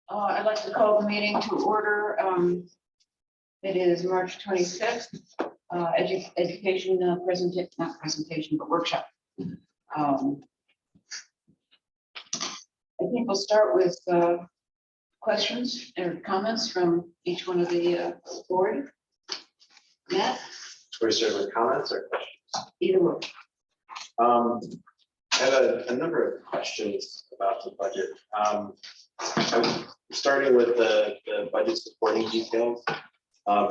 I'd like to call the meeting to order. It is March 26th, education not presentation, but workshop. I think we'll start with questions or comments from each one of the board. Matt? Should we start with comments or questions? Either way. I have a number of questions about the budget. I'm starting with the budget supporting details.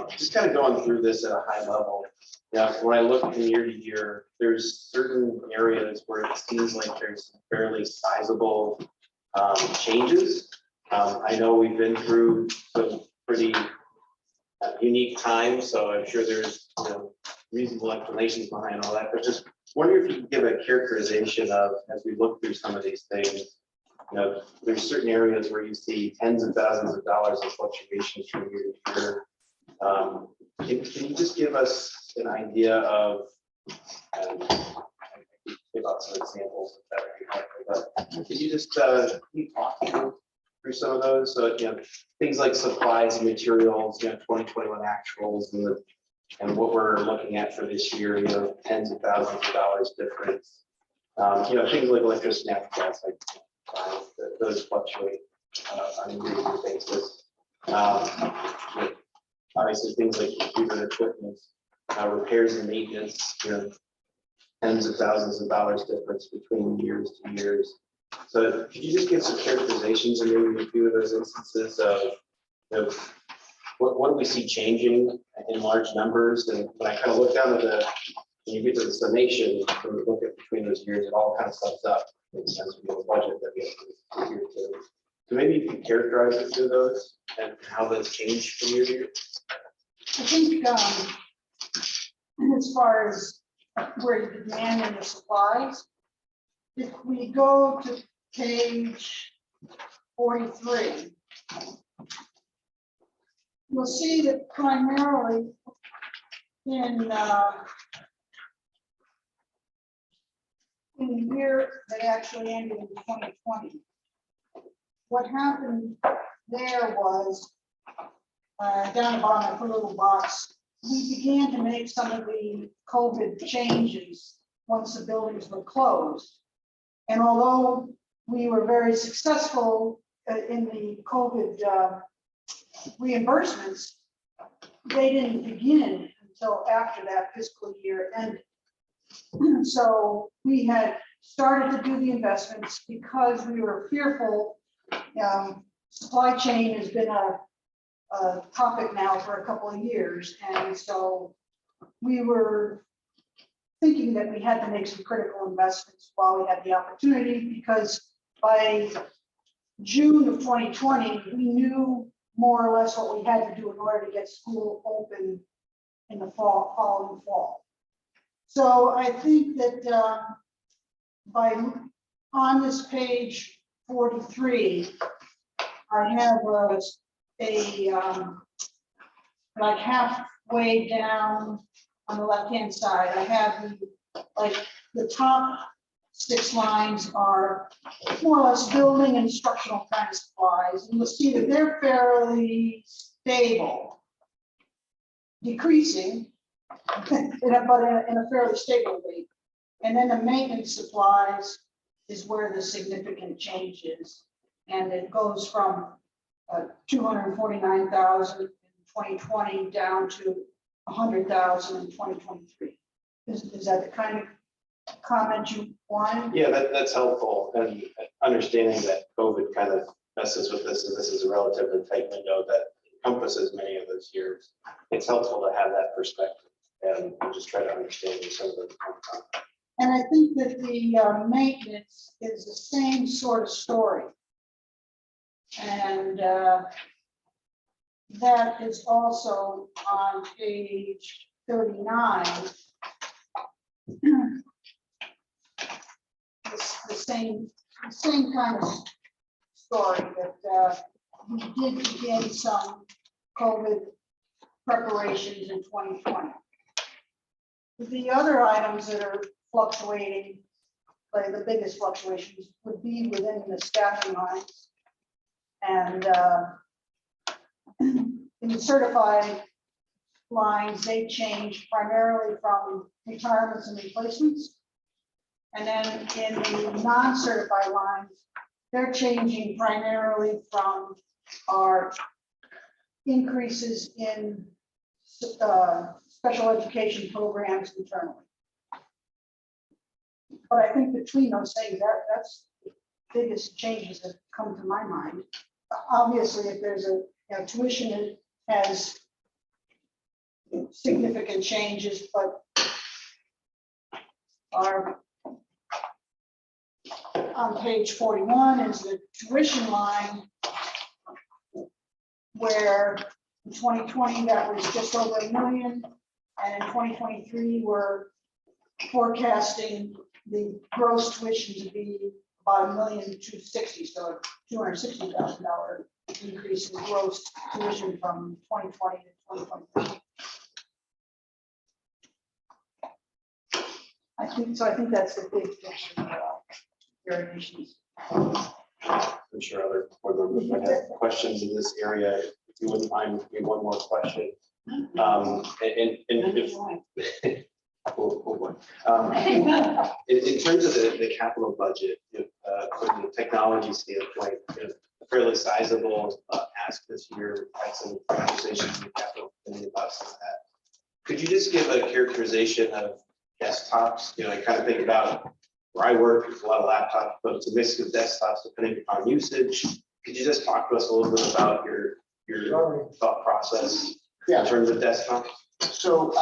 Just kind of going through this at a high level. Yeah, when I look from year to year, there's certain areas where it seems like there's some fairly sizable changes. I know we've been through some pretty unique times, so I'm sure there's reasonable explanations behind all that, but just wonder if you can give a characterization of, as we look through some of these things, there's certain areas where you see tens of thousands of dollars of fluctuations from year to year. Can you just give us an idea of, give out some examples of that would be helpful, but can you just talk through some of those? So, things like supplies and materials, 2021 actuals and what we're looking at for this year, tens of thousands of dollars difference. Things like electricity, natural gas, like those fluctuate on a yearly basis. Obviously, things like computer equipment, repairs and maintenance, tens of thousands of dollars difference between years to years. So, could you just give some characterizations and maybe a few of those instances of what do we see changing in large numbers? And when I kind of look down at when you get to the summation, when we look at between those years, it all kind of sums up. Makes sense. We have a budget that we have to adhere to. So maybe you can characterize a few of those and how those change from year to year. I think as far as where the demand and the supplies, if we go to page 43, you'll see that primarily in the year that actually ended in 2020, what happened there was down the bottom, I put a little box. We began to make some of the COVID changes once the buildings were closed. And although we were very successful in the COVID reimbursements, they didn't begin until after that fiscal year ended. So we had started to do the investments because we were fearful. Supply chain has been a topic now for a couple of years, and so we were thinking that we had to make some critical investments while we had the opportunity, because by June of 2020 we knew more or less what we had to do in order to get school open in the following fall. So I think that on this page 43, I have like halfway down on the left-hand side, I have the top 6 lines are more or less building and instructional kind of supplies, and you'll see that they're fairly stable, decreasing, but in a fairly stable rate. And then the maintenance supplies is where the significant change is, and it goes from 249,000 in 2020 down to 100,000 in 2023. Is that the kind of comment you wanted? Yeah, that's helpful, and understanding that COVID kind of messes with this, and this is a relatively tight window that encompasses many of those years. It's helpful to have that perspective and just try to understand where some of those come from. And I think that the maintenance is the same sort of story. And that is also on page 39. The same kind of story, that we did begin some COVID preparations in 2020. The other items that are fluctuating, like the biggest fluctuations, would be within the staffing lines. And in the certified lines, they change primarily from retirements and replacements. And then in the non-certified lines, they're changing primarily from our increases in special education programs internally. But I think between those things, that's the biggest changes that come to my mind. Obviously, if there's a tuition has significant changes, but our on page 41 is the tuition line, where in 2020 that was just over $1 million, and in 2023 we're forecasting the gross tuition to be about $1,260,000, so $260,000 increase in gross tuition from 2020 to 2023. I think that's the big picture variations. I'm sure other board members might have questions in this area. If you wouldn't mind, with me one more question. And if, oh boy. In terms of the capital budget, from the technology standpoint, a fairly sizable ask this year. Had some conversations with capital committee about some of that. Could you just give a characterization of desktops? I kind of think about where I work, there's a lot of laptops, but it's a mix of desktops depending upon usage. Could you just talk to us a little bit about your thought process in terms of desktops? So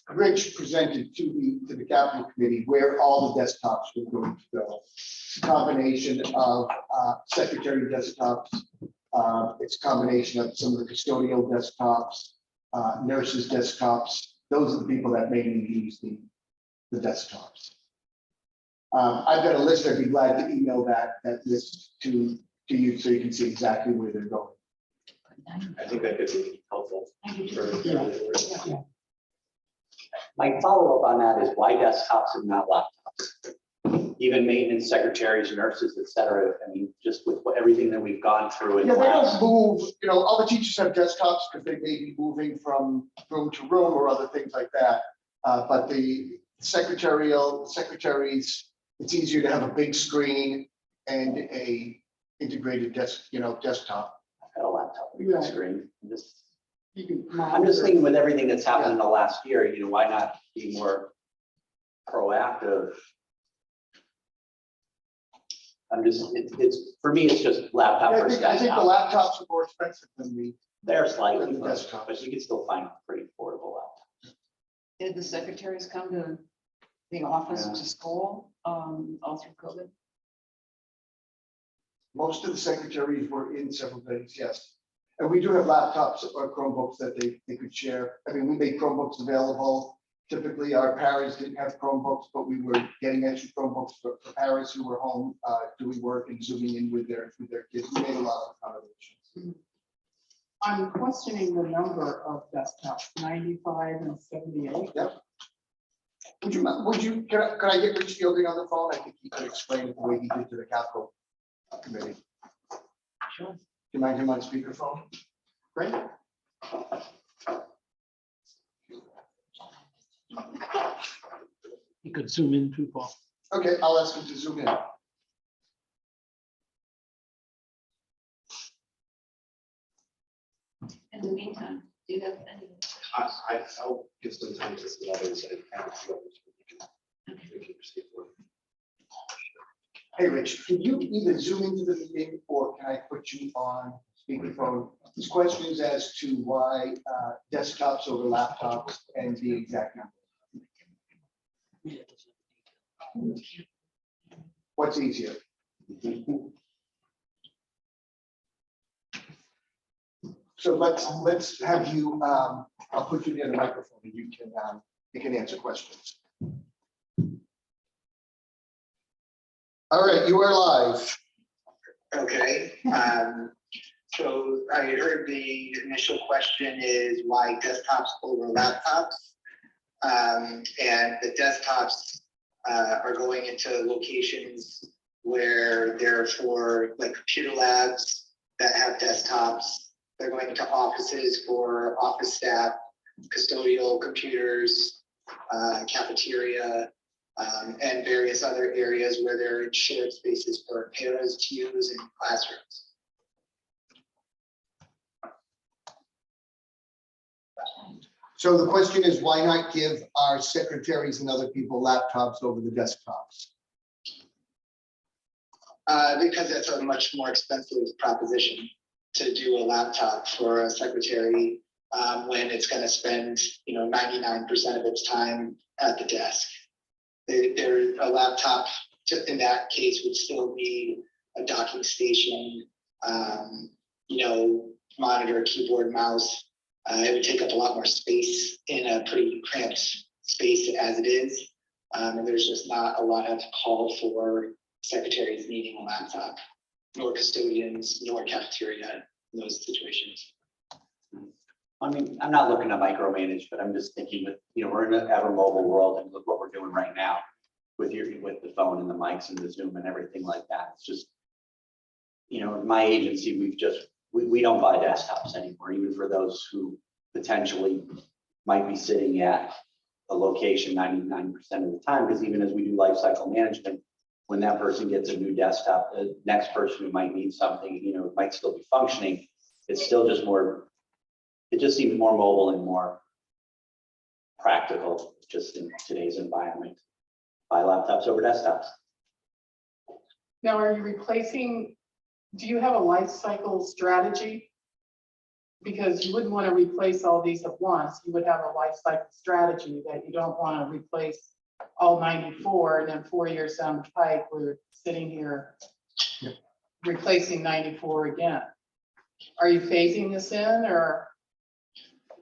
Rich presented to the capital committee where all the desktops were going to go. It's a combination of secretary desktops. It's a combination of some of the custodial desktops, nurses' desktops. Those are the people that mainly use the desktops. I've got a list. I'd be glad to email that list to you so you can see exactly where they're going. I think that could be helpful. My follow-up on that is why desktops and not laptops? Even maintenance secretaries, nurses, et cetera. I mean, just with everything that we've gone through in Yeah, the they last. don't move. Other teachers have desktops because they may be moving from room to room or other things like that. But the secretaries, it's easier to have a big screen and a integrated desktop. I've got a laptop with a screen. I'm just thinking with everything that's happened in the last year, why not be more proactive? It's for me, it's just laptop Yeah, versus I think the desktop. laptops are more expensive than the They're slightly, the desktop. but you can still find pretty affordable laptops. Did the secretaries come to the office Yeah. to school all through COVID? Most of the secretaries were in several days, yes. And we do have laptops or Chromebooks that they could share. I mean, we made Chromebooks available. Typically, our parents didn't have Chromebooks, but we were getting extra Chromebooks for parents who were home doing work and zooming in with their kids. We made a lot of accommodations. I'm questioning the number of desktops, 95 and 78. Yep. Can I get Rich Fielding on the phone? I think he could explain it the way he did to the capital committee. Sure. Do you mind him on speakerphone? Great. You could zoom in too, Paul. Okay, I'll ask him to zoom in. In the meantime, do you have any? I'll give some time to some others and ask others. We can proceed forward. Hey, Rich, can you either zoom into the meeting or can I put you on speakerphone? These questions as to why desktops over laptops and the exact number. What's easier? So let's have you. I'll put you near the microphone and you can answer questions. All right, you are live. Okay, so I heard the initial question is why desktops over laptops? And the desktops are going into locations where they're for like computer labs that have desktops. They're going to offices for office staff, custodial computers, cafeteria, and various other areas where there are shared spaces for paras to use in classrooms. So the question is, why not give our secretaries and other people laptops over the desktops? Because that's a much more expensive proposition to do a laptop for a secretary when it's going to spend 99% of its time at the desk. A laptop in that case would still be a docking station, monitor, keyboard, mouse. It would take up a lot more space in a pretty cramped space as it is. And there's just not a lot of call for secretaries needing a laptop, nor custodians, nor cafeteria in those situations. I mean, I'm not looking to micromanage, but I'm just thinking with, we're in an ever mobile world, and look what we're doing right now with the phone and the mics and the Zoom and everything like that. It's just, in my agency, we don't buy desktops anymore, even for those who potentially might be sitting at a location 99% of the time, because even as we do life cycle management, when that person gets a new desktop, the next person who might need something, it might still be functioning. It's still just it just seems more mobile and more practical just in today's environment. Buy laptops over desktops. Now, are you do you have a life cycle strategy? Because you wouldn't want to replace all these at once. You would have a life cycle strategy that you don't want to replace all 94 and then 4 years down the pike, we're sitting here replacing 94 again. Are you phasing this in, or?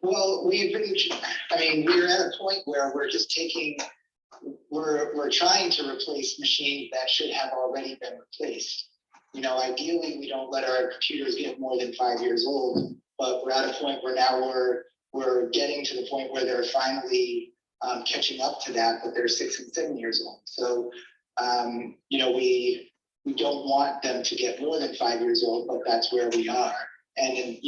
Well, we're at a point where we're trying to replace machines that should have already been replaced. Ideally, we don't let our computers get more than 5 years old, but we're at a point where now we're getting to the point where they're finally catching up to that, but they're 6 and 7 years old. So, we don't want them to get more than 5 years old, but that's where we are. And in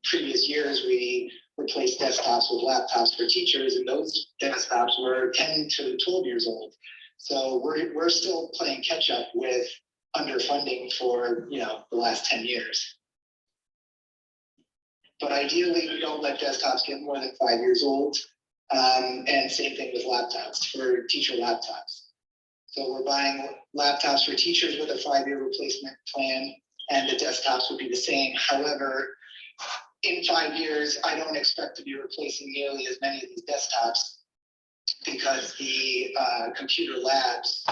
previous years, we replaced desktops with laptops for teachers, and those desktops were 10 to 12 years old. So we're still playing catch up with underfunding for the last 10 years. But ideally, we don't let desktops get more than 5 years old. And same thing with laptops for teacher laptops. So we're buying laptops for teachers with a 5-year replacement plan, and the desktops would be the same. However, in 5 years, I don't expect to be replacing nearly as many of these desktops, because the computer labs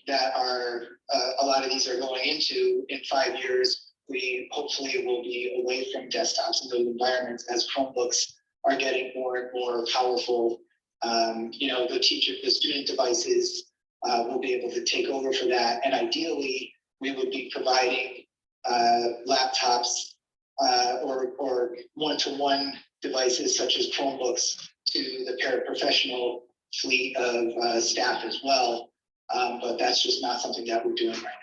that a lot of these are going into in 5 years, we hopefully will be away from desktops in those environments as Chromebooks are getting more and more powerful. The student devices will be able to take over for that. And ideally, we would be providing laptops or one-to-one devices such as Chromebooks to the paraprofessional fleet of staff as well. But that's just not something that we're doing right now.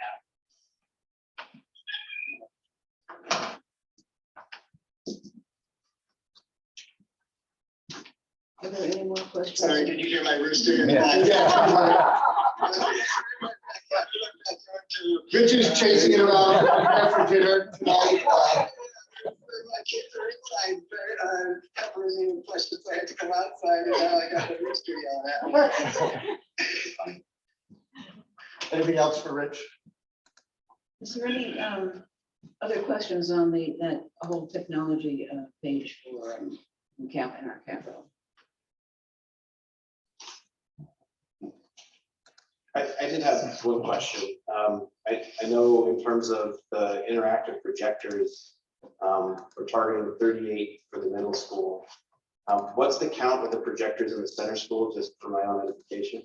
Are there any more questions? Sorry, did you hear my rooster? Yeah. Rich is chasing it around after dinner tonight. My kids are inside, peppering me with questions. I had to come outside, and now I got a rooster yelling at me. Anything else for Rich? Is there any other questions on that whole technology page for in our capital? I did have one question. I know in terms of the interactive projectors, we're targeting 38 for the middle school. What's the count of the projectors in the center school, just for my own edification?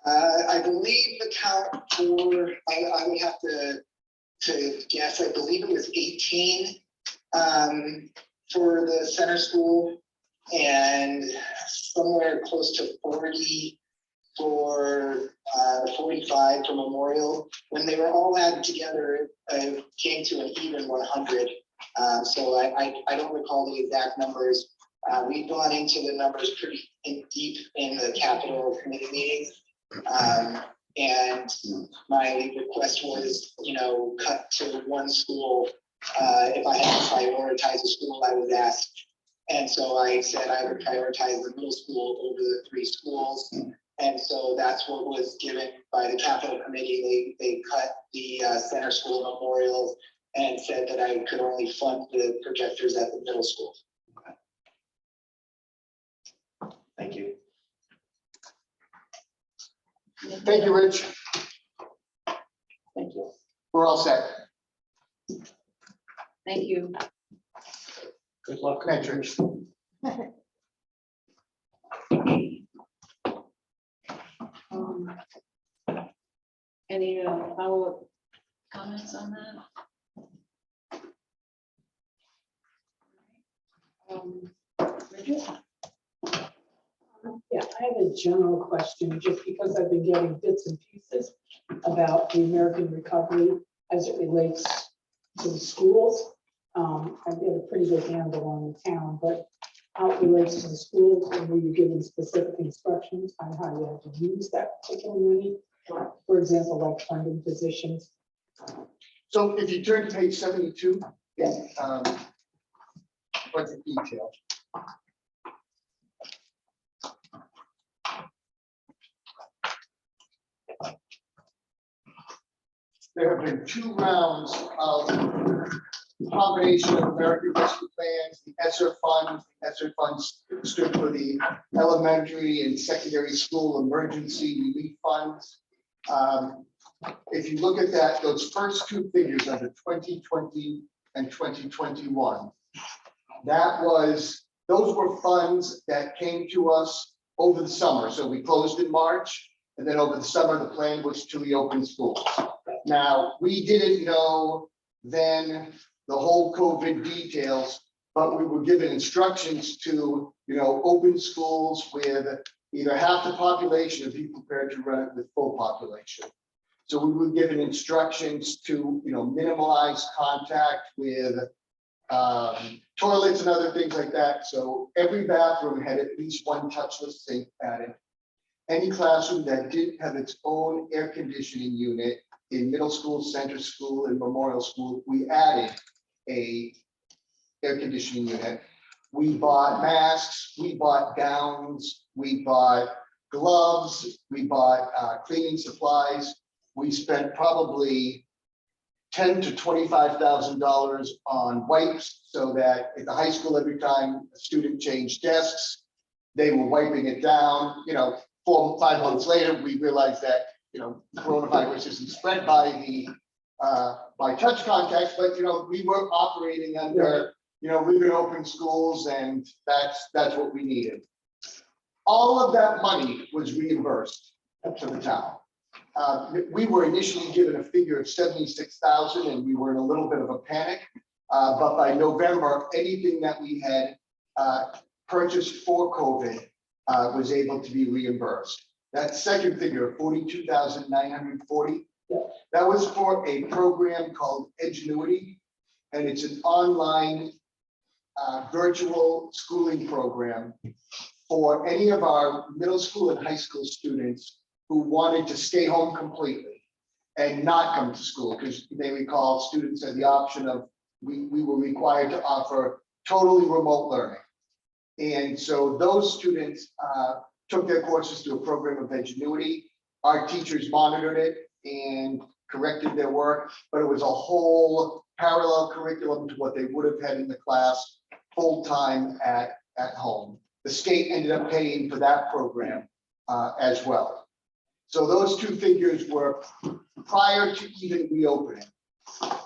I believe the count I would have to guess, I believe it was 18 for the center school, and somewhere close to 40 for the 45 for Memorial. When they were all added together, it came to an even 100. So I don't recall the exact numbers. We've gone into the numbers pretty deep in the capital committee meetings. And my request was, cut to one school. If I had to prioritize a school, I was asked. And so I said I would prioritize the middle school over the 3 schools. And so that's what was given by the capital committee. They cut the center school Memorial and said that I could only fund the projectors at the middle school. Thank you. Thank you, Rich. Thank you. We're all set. Thank you. Good luck. Thanks, Rich. Any follow-up comments on that? Bridget? Yeah, I have a general question, just because I've been getting bits and pieces about the American recovery as it relates to the schools. I get a pretty good handle on the town, but how it relates to the schools, and were you given specific instructions on how you have to use that particular money? For example, like funding positions. So if you turn to page 72, budget detail. There have been 2 rounds of combination of American Rescue Plans, the ESSER funds. The ESSER funds stood for the Elementary and Secondary School Emergency Relief Funds. If you look at that, those first 2 figures are the 2020 and 2021. Those were funds that came to us over the summer. So we closed in March, and then over the summer, the plan was to reopen schools. Now, we didn't know then the whole COVID details, but we were given instructions to, open schools with either half the population or be prepared to run it with full population. So we were given instructions to, minimize contact with toilets and other things like that. So every bathroom had at least one touchless sink added. Any classroom that didn't have its own air conditioning unit in middle school, center school, and Memorial School, we added a air conditioning unit. We bought masks, we bought gowns, we bought gloves, we bought cleaning supplies. We spent probably $10,000 to $25,000 on wipes, so that at the high school, every time a student changed desks, they were wiping it down. 4 or 5 months later, we realized that coronavirus isn't spread by touch contacts, but we were operating under we're going to open schools, and that's what we needed. All of that money was reimbursed to the town. We were initially given a figure of 76,000, and we were in a little bit of a panic. But by November, anything that we had purchased for COVID was able to be reimbursed. That second figure of 42,940, that was for a program called Edgenuity, and it's an online virtual schooling program for any of our middle school and high school students who wanted to stay home completely and not come to school, because they recall students had the option of, we were required to offer totally remote learning. And so those students took their courses through a program of Edgenuity. Our teachers monitored it and corrected their work, but it was a whole parallel curriculum to what they would have had in the class full time at home. The state ended up paying for that program as well. So those 2 figures were prior to even reopening.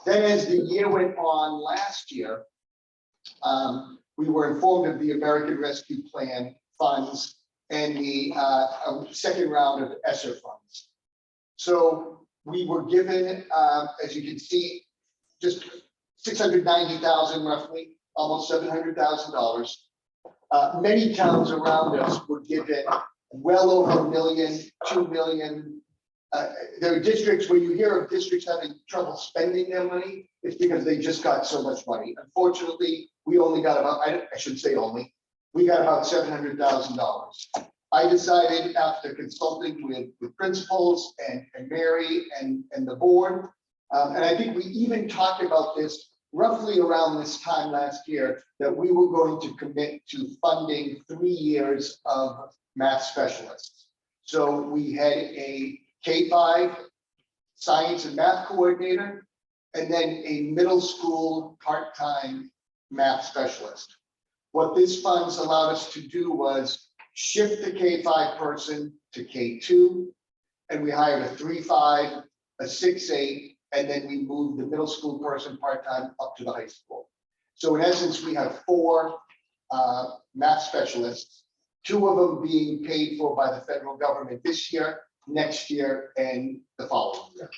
Then as the year went on last year, we were informed of the American Rescue Plan funds and the second round of ESSER funds. So we were given, as you can see, just $690,000 roughly, almost $700,000. Many towns around us were given well over $1 million, $2 million, there are districts where you hear of districts having trouble spending their money. It's because they just got so much money. Unfortunately, we only got about, I should say only, we got about $700,000. I decided after consulting with principals and Mary and the board, and I think we even talked about this roughly around this time last year, that we were going to commit to funding 3 years of math specialists. So we had a K-5 science and math coordinator, and then a middle school part-time math specialist. What this funds allowed us to do was shift the K-5 person to K2, and we hired a 3-5, a 6-8, and then we moved the middle school person part-time up to the high school. So in essence, we have 4 math specialists, 2 of them being paid for by the federal government this year, next year, and the following year.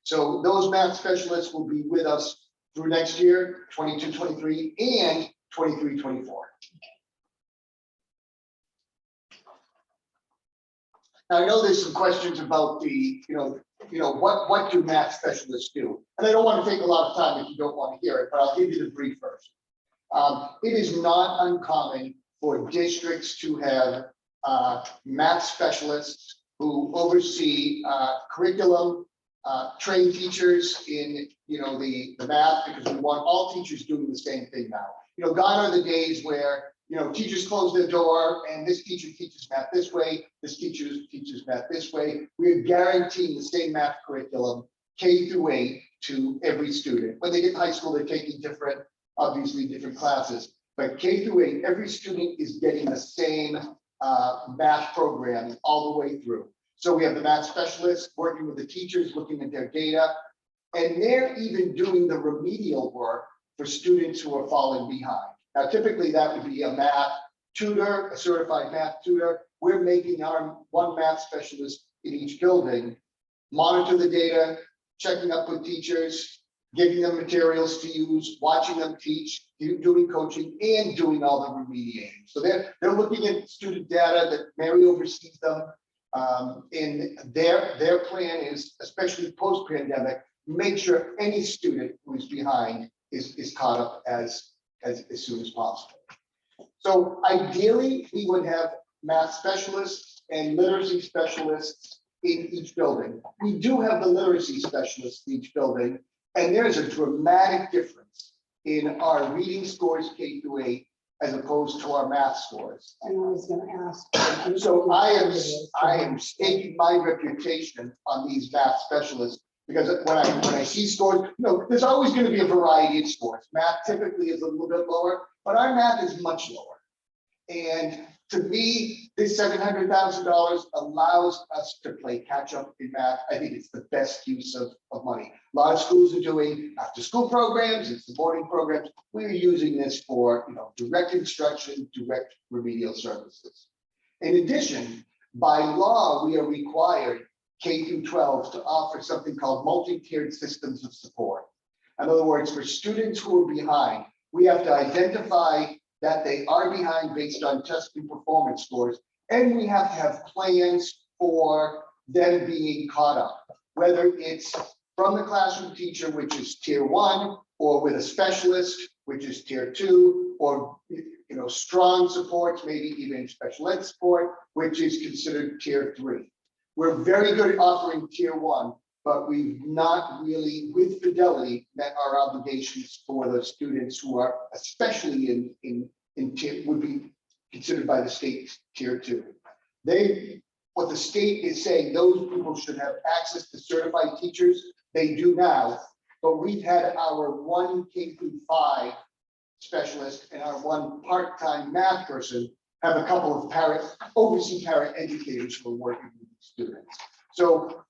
So those math specialists will be with us through next year, 22-23, and 23-24. Now, I know there's some questions about the, what do math specialists do? And I don't want to take a lot of time if you don't want to hear it, but I'll give you the brief first. It is not uncommon for districts to have math specialists who oversee curriculum, train teachers in the math, because we want all teachers doing the same thing now. Gone are the days where teachers close their door and this teacher teaches math this way, this teacher teaches math this way. We are guaranteeing the same math curriculum K through 8 to every student. When they get to high school, they're taking obviously different classes, but K through 8, every student is getting the same math program all the way through. So we have the math specialists working with the teachers, looking at their data, and they're even doing the remedial work for students who are falling behind. Now, typically that would be a math tutor, a certified math tutor. We're making our one math specialist in each building monitor the data, checking up with teachers, giving them materials to use, watching them teach, doing coaching, and doing all the remediating. So they're looking at student data that Mary oversees them. And their plan is, especially post-pandemic, make sure any student who is behind is caught up as soon as possible. So ideally, we would have math specialists and literacy specialists in each building. We do have the literacy specialists in each building, and there's a dramatic difference in our reading scores K through 8 as opposed to our math scores. And I was going to ask. So I am staking my reputation on these math specialists, because when I see scores, there's always going to be a variety of scores. Math typically is a little bit lower, but our math is much lower. And to me, this $700,000 allows us to play catch up in math. I think it's the best use of money. A lot of schools are doing after school programs and supporting programs. We're using this for direct instruction, direct remedial services. In addition, by law, we are required K through 12 to offer something called multi-tiered systems of support. In other words, for students who are behind, we have to identify that they are behind based on test and performance scores, and we have to have plans for them being caught up, whether it's from the classroom teacher, which is tier 1, or with a specialist, which is tier 2, or strong supports, maybe even special ed support, which is considered tier 3. We're very good at offering tier 1, but we've not really, with fidelity, met our obligations for the students who are especially in tier, would be considered by the state tier 2. What the state is saying, those people should have access to certified teachers. They do now, but we've had our 1 K through 5 specialist and our 1 part-time math person have a couple of overseas parent educators who are working with students. So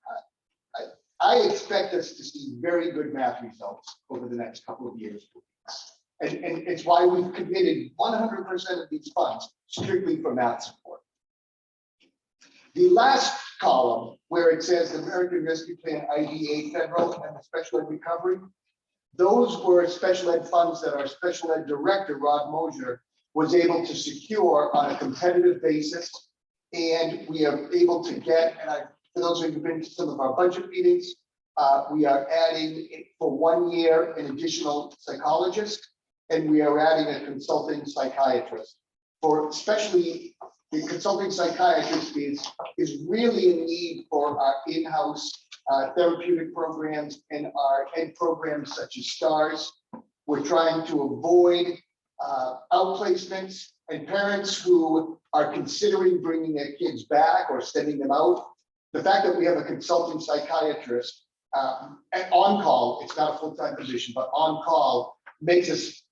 I expect us to see very good math results over the next couple of years. And it's why we've committed 100% of these funds strictly for math support. The last column, where it says the American Rescue Plan IDA federal and the special ed recovery, those were special ed funds that our special ed director, Rod Mosier, was able to secure on a competitive basis. And we are able to get, and I for those who've been to some of our budget meetings, we are adding for 1 year an additional psychologist, and we are adding a consulting psychiatrist. For especially the consulting psychiatrist is really a need for our in-house therapeutic programs and our ed programs such as STARS. We're trying to avoid outplacements, and parents who are considering bringing their kids back or sending them out. The fact that we have a consulting psychiatrist on call, it's not a full-time position, but on call makes us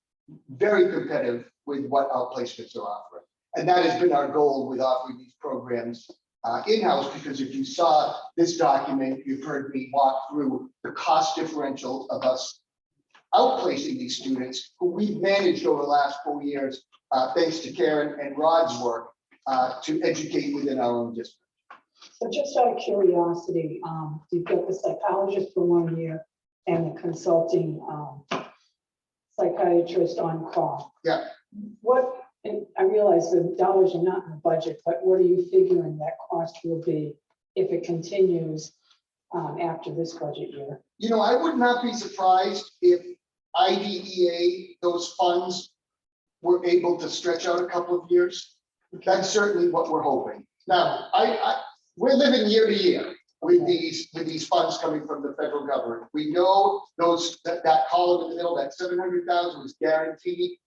very competitive with what outplacements are offering. And that has been our goal with offering these programs in-house, because if you saw this document, you've heard me walk through the cost differential of us outplacing these students who we've managed over the last 4 years, thanks to Karen and Rod's work, to educate within our own district. So just out of curiosity, you've got the psychologist for 1 year and the consulting psychiatrist on call. Yeah. What, and I realize the dollars are not in the budget, but what are you figuring that cost will be if it continues after this budget year? You know, I would not be surprised if IDEA, those funds, were able to stretch out a couple of years. That's certainly what we're hoping. Now, we're living year to year with these funds coming from the federal government. We know that column in the middle, that 700,000 was guaranteed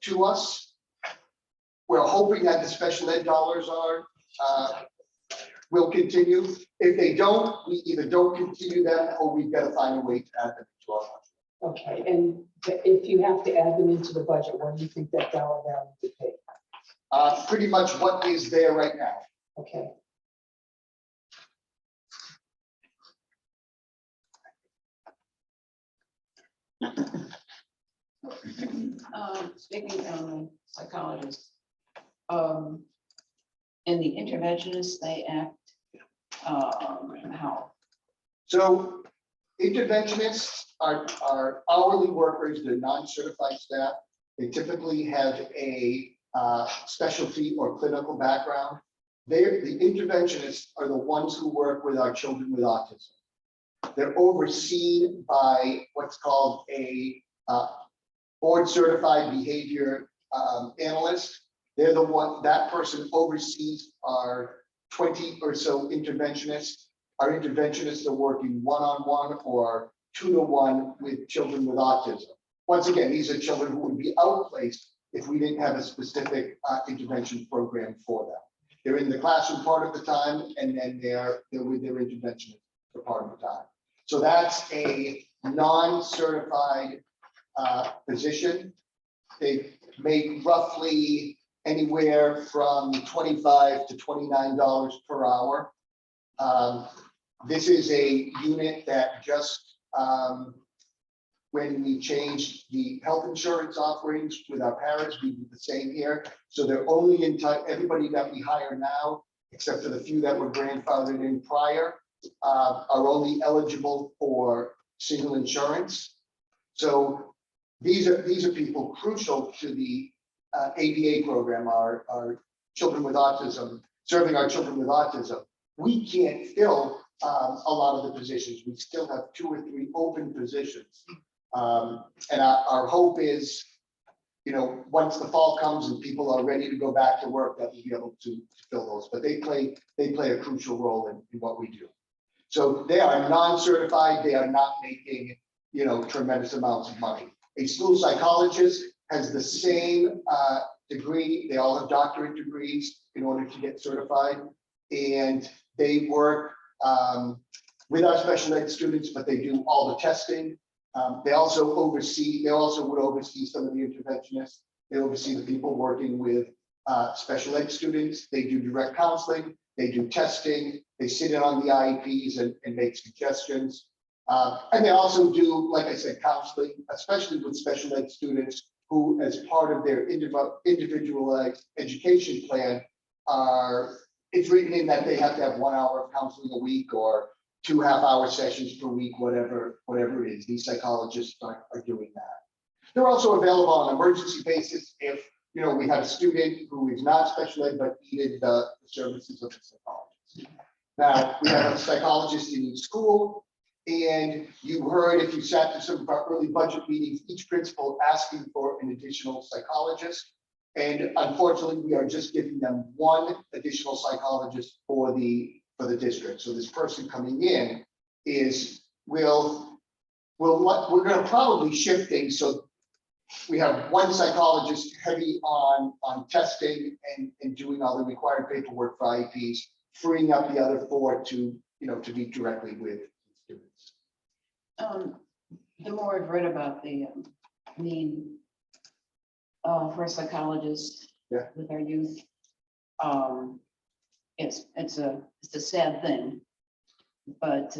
to us. We're hoping that the special ed dollars will continue. If they don't, we either don't continue them or we've got to find a way to add them to our budget. Okay, and if you have to add them into the budget, what do you think that dollar value would be? Pretty much what is there right now. Okay. Speaking of psychologists, and the interventionists, they act, how? So interventionists are hourly workers, they're non-certified staff. They typically have a specialty or clinical background. The interventionists are the ones who work with our children with autism. They're overseen by what's called a board certified behavior analyst. They're the one, that person oversees our 20 or so interventionists. Our interventionists are working one-on-one or 2-to-1 with children with autism. Once again, these are children who would be outplaced if we didn't have a specific intervention program for them. They're in the classroom part of the time, and then they're with their interventionist for part of the time. So that's a non-certified position. They make roughly anywhere from $25 to $29 per hour. This is a unit that just, when we changed the health insurance offerings with our parents, we did the same here. So they're only in time, everybody that we hire now, except for the few that were grandfathered in prior, are only eligible for single insurance. So these are people crucial to the ABA program, our children with autism, serving our children with autism. We can't fill a lot of the positions. We still have 2 or 3 open positions. And our hope is, you know, once the fall comes and people are ready to go back to work, that we'll be able to fill those. But they play a crucial role in what we do. So they are non-certified. They are not making, you know, tremendous amounts of money. A school psychologist has the same degree. They all have doctorate degrees in order to get certified, and they work with our special ed students, but they do all the testing. They also would oversee some of the interventionists. They oversee the people working with special ed students. They do direct counseling. They do testing. They sit in on the IEPs and make suggestions. And they also do, like I said, counseling, especially with special ed students who, as part of their individualized education plan, it's written in that they have to have 1 hour of counseling a week or 2 half-hour sessions per week, whatever it is. These psychologists are doing that. They're also available on an emergency basis if, you know, we have a student who is not special ed but needed the services of a psychologist. Now, we have a psychologist in each school, and you heard, if you sat through some of our early budget meetings, each principal asking for an additional psychologist. And unfortunately, we are just giving them one additional psychologist for the district. So this person coming in we're gonna probably shift things, so we have one psychologist heavy on testing and doing all the required paperwork for IEPs, freeing up the other 4 to meet directly with students. The more I've read about the need for a psychologist Yeah. with our youth, it's a sad thing, but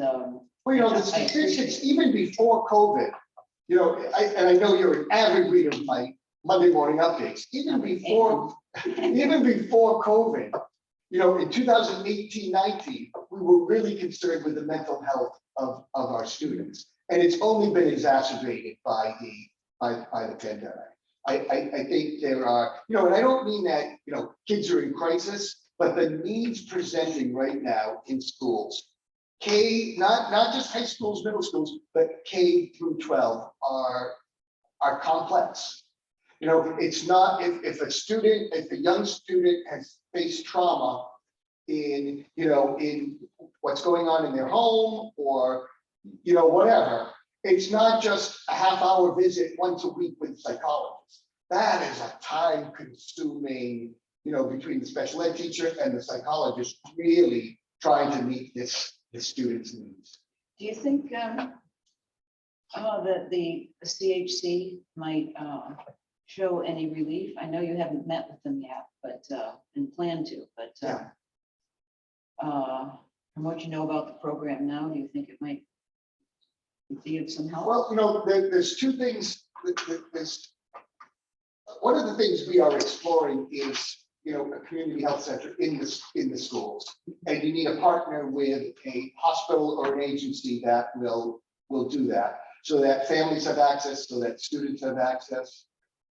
Well, the I statistics, even before COVID, and I know you're an avid reader of my Monday morning updates, even before COVID, in 2018, 19, we were really concerned with the mental health of our students. And it's only been exacerbated by the pandemic. I think there are, and I don't mean that, kids are in crisis, but the needs presenting right now in schools, not just high schools, middle schools, but K through 12 are complex. It's not, if a young student has faced trauma in what's going on in their home or, whatever, it's not just a half-hour visit once a week with a psychologist. That is a time consuming, between the special ed teacher and the psychologist really trying to meet the student's needs. do you think that the CHC might show any relief? I know you haven't met with them yet, but and plan to, but Yeah. from what you know about the program now, do you think it might be of some help? Well, there's two things. One of the things we are exploring is, a community health center in the schools. And you need a partner with a hospital or an agency that will do that, so that families have access, so that students have access.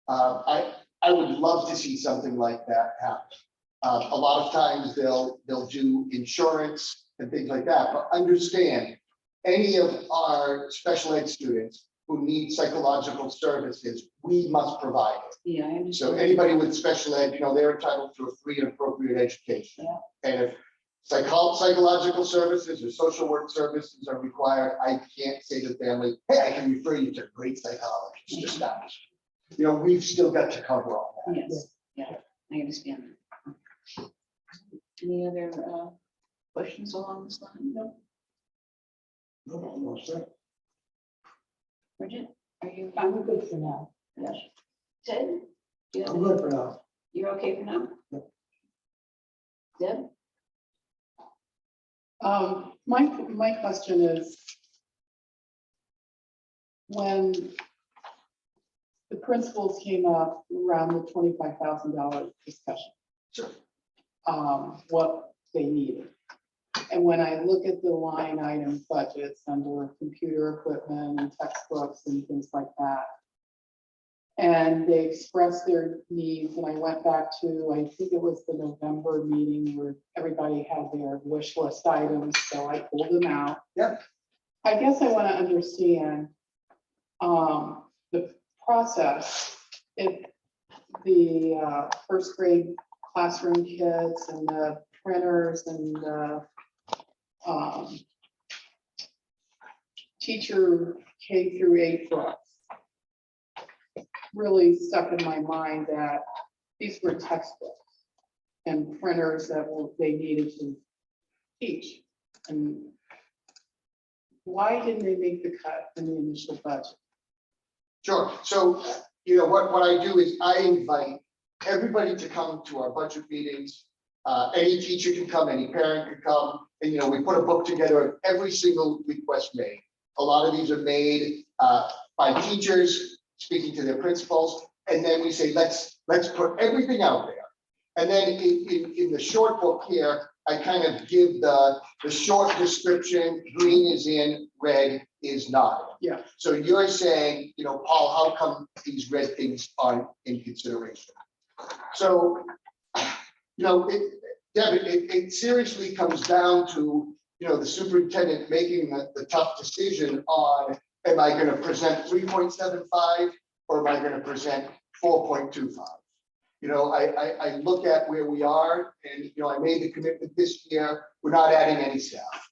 I would love to see something like that happen. A lot of times they'll do insurance and things like that, but understand, any of our special ed students who need psychological services, we must provide it. Yeah, I So understand. anybody with special ed, they're entitled to a free and appropriate education. Yeah. And if psychological services or social work services are required, I can't say to the family, hey, I can refer you to a great psychologist, just that. We've still got to cover all that. Yes, yeah, I understand. Any other questions along this line? No. Bridget, are you? I'm good for now. Yes. Ted? Do you have I'm any- good for now. You're okay for now? Deb? My question is, when the principals came up around the $25,000 discussion, Sure. what they needed. And when I look at the line item budgets under computer equipment and textbooks and things like that, and they expressed their needs, and I went back to, I think it was the November meeting where everybody had their wish list items, so I pulled them out. Yep. I guess I want to understand the process. If the first grade classroom kits and the printers and the teacher K through 8 books, really stuck in my mind that these were textbooks and printers that they needed to teach. And why didn't they make the cut in the initial budget? Sure. So, what I do is I invite everybody to come to our budget meetings. Any teacher can come, any parent can come, and we put a book together of every single request made. A lot of these are made by teachers speaking to their principals, and then we say, let's put everything out there. And then in the short book here, I kind of give the short description. Green is in, red is not. Yeah. So you're saying, Paul, how come these red things aren't in consideration? So, Deb, it seriously comes down to, the superintendent making the tough decision on, am I gonna present 3.75 or am I gonna present 4.25? I look at where we are and, I made the commitment this year, we're not adding any staff.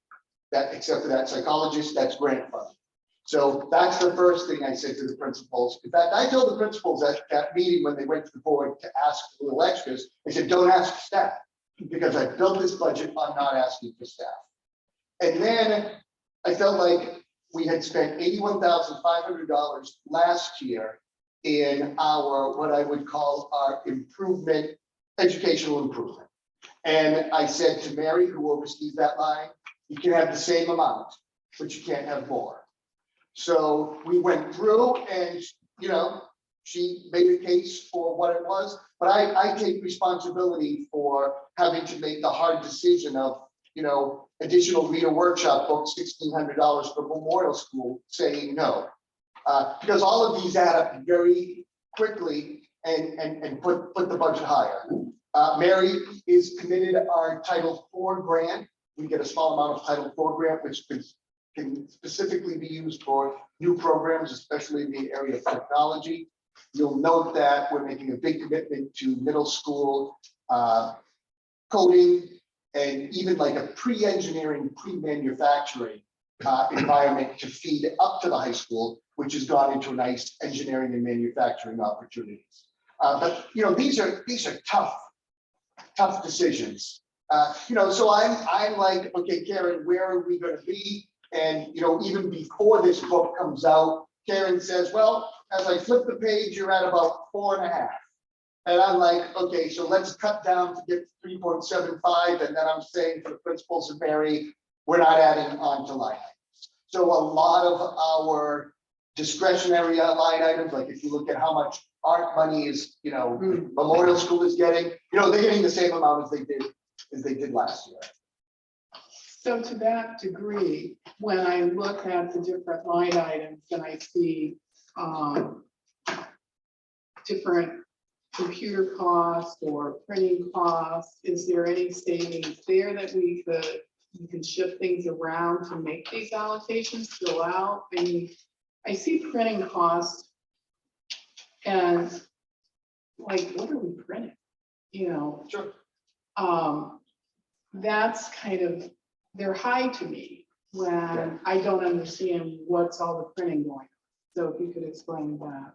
That, except for that psychologist, that's grant funded. So that's the first thing I said to the principals. In fact, I told the principals at that meeting when they went to the board to ask for little extras, I said, don't ask staff, because I built this budget on not asking for staff. And then I felt like we had spent $81,500 last year in our, what I would call our improvement, educational improvement. And I said to Mary, who oversees that line, you can have the same amount, but you can't have more. So we went through and, she made a case for what it was, but I take responsibility for having to make the hard decision of, additional reader workshop books, $1,600 for Memorial School, saying no. Because all of these add up very quickly and put the budget higher. Mary is committed our Title IV grant. We get a small amount of Title IV grant, which can specifically be used for new programs, especially in the area of technology. You'll note that we're making a big commitment to middle school coding and even like a pre-engineering, pre-manufacturing environment to feed up to the high school, which has gone into nice engineering and manufacturing opportunities. But these are tough decisions. So I'm like, okay, Karen, where are we going to be? And even before this book comes out, Karen says, well, as I flip the page, you're at about 4.5. And I'm like, okay, so let's cut down to get 3.75. And then I'm saying for the principals and Mary, we're not adding on to line items. So a lot of our discretionary line items, like if you look at how much art money is, Memorial School is getting, they're getting the same amount as they did last year. So to that degree, when I look at the different line items and I see different computer costs or printing costs, is there any savings there that you can shift things around to make these allocations fill out? I mean, I see printing costs and like, what are we printing? Sure. That's kind of, they're high to me when I don't understand what's all the printing going on. So if you could explain that.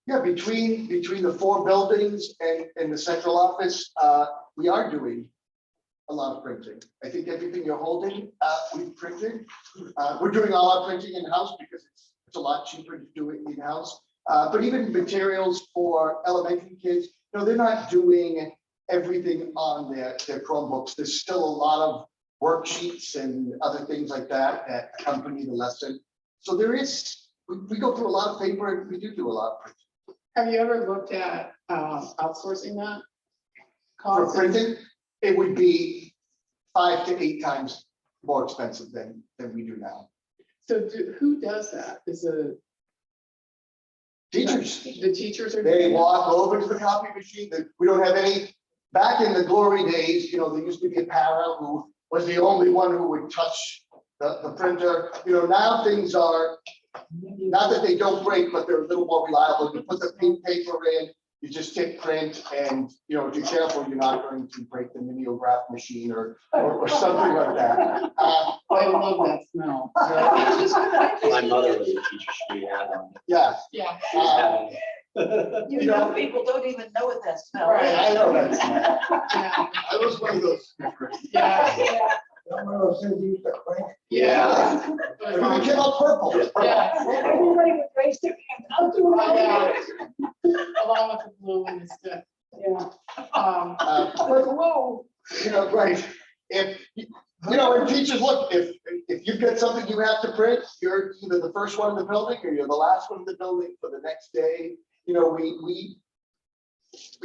Yeah, between the 4 buildings and the central office, we are doing a lot of printing. I think everything you're holding, we've printed. We're doing all our printing in-house because it's a lot cheaper to do it in-house. But even materials for elementary kids, they're not doing everything on their Chromebooks. There's still a lot of worksheets and other things like that accompany the lesson. So we go through a lot of paper and we do a lot of printing. Have you ever looked at outsourcing that? For cost? printing, it would be 5 to 8 times more expensive than we do now. So who does that? Is it Teachers, the teachers are? they doing it? walk over to the copy machine. We don't have any, back in the glory days, there used to be a para who was the only one who would touch the printer. Now things are, not that they don't break, but they're a little more reliable. You put the pink paper in, you just hit print, and if you're careful, you're not going to break the mimeograph machine or something like that. I love that smell. My mother was a teacher, she had them. Yeah. Yeah. People don't even know what that smell Right. is. I know that smell. Yeah. I was one of those. Yeah. Yeah. It came out purple. Yeah. Everybody would raise their hand, I'll do it. Along with the blue and the stick. Yeah. But whoa, right. If and teachers, look, if you've got something you have to print, you're either the first one in the building or you're the last one in the building for the next day. We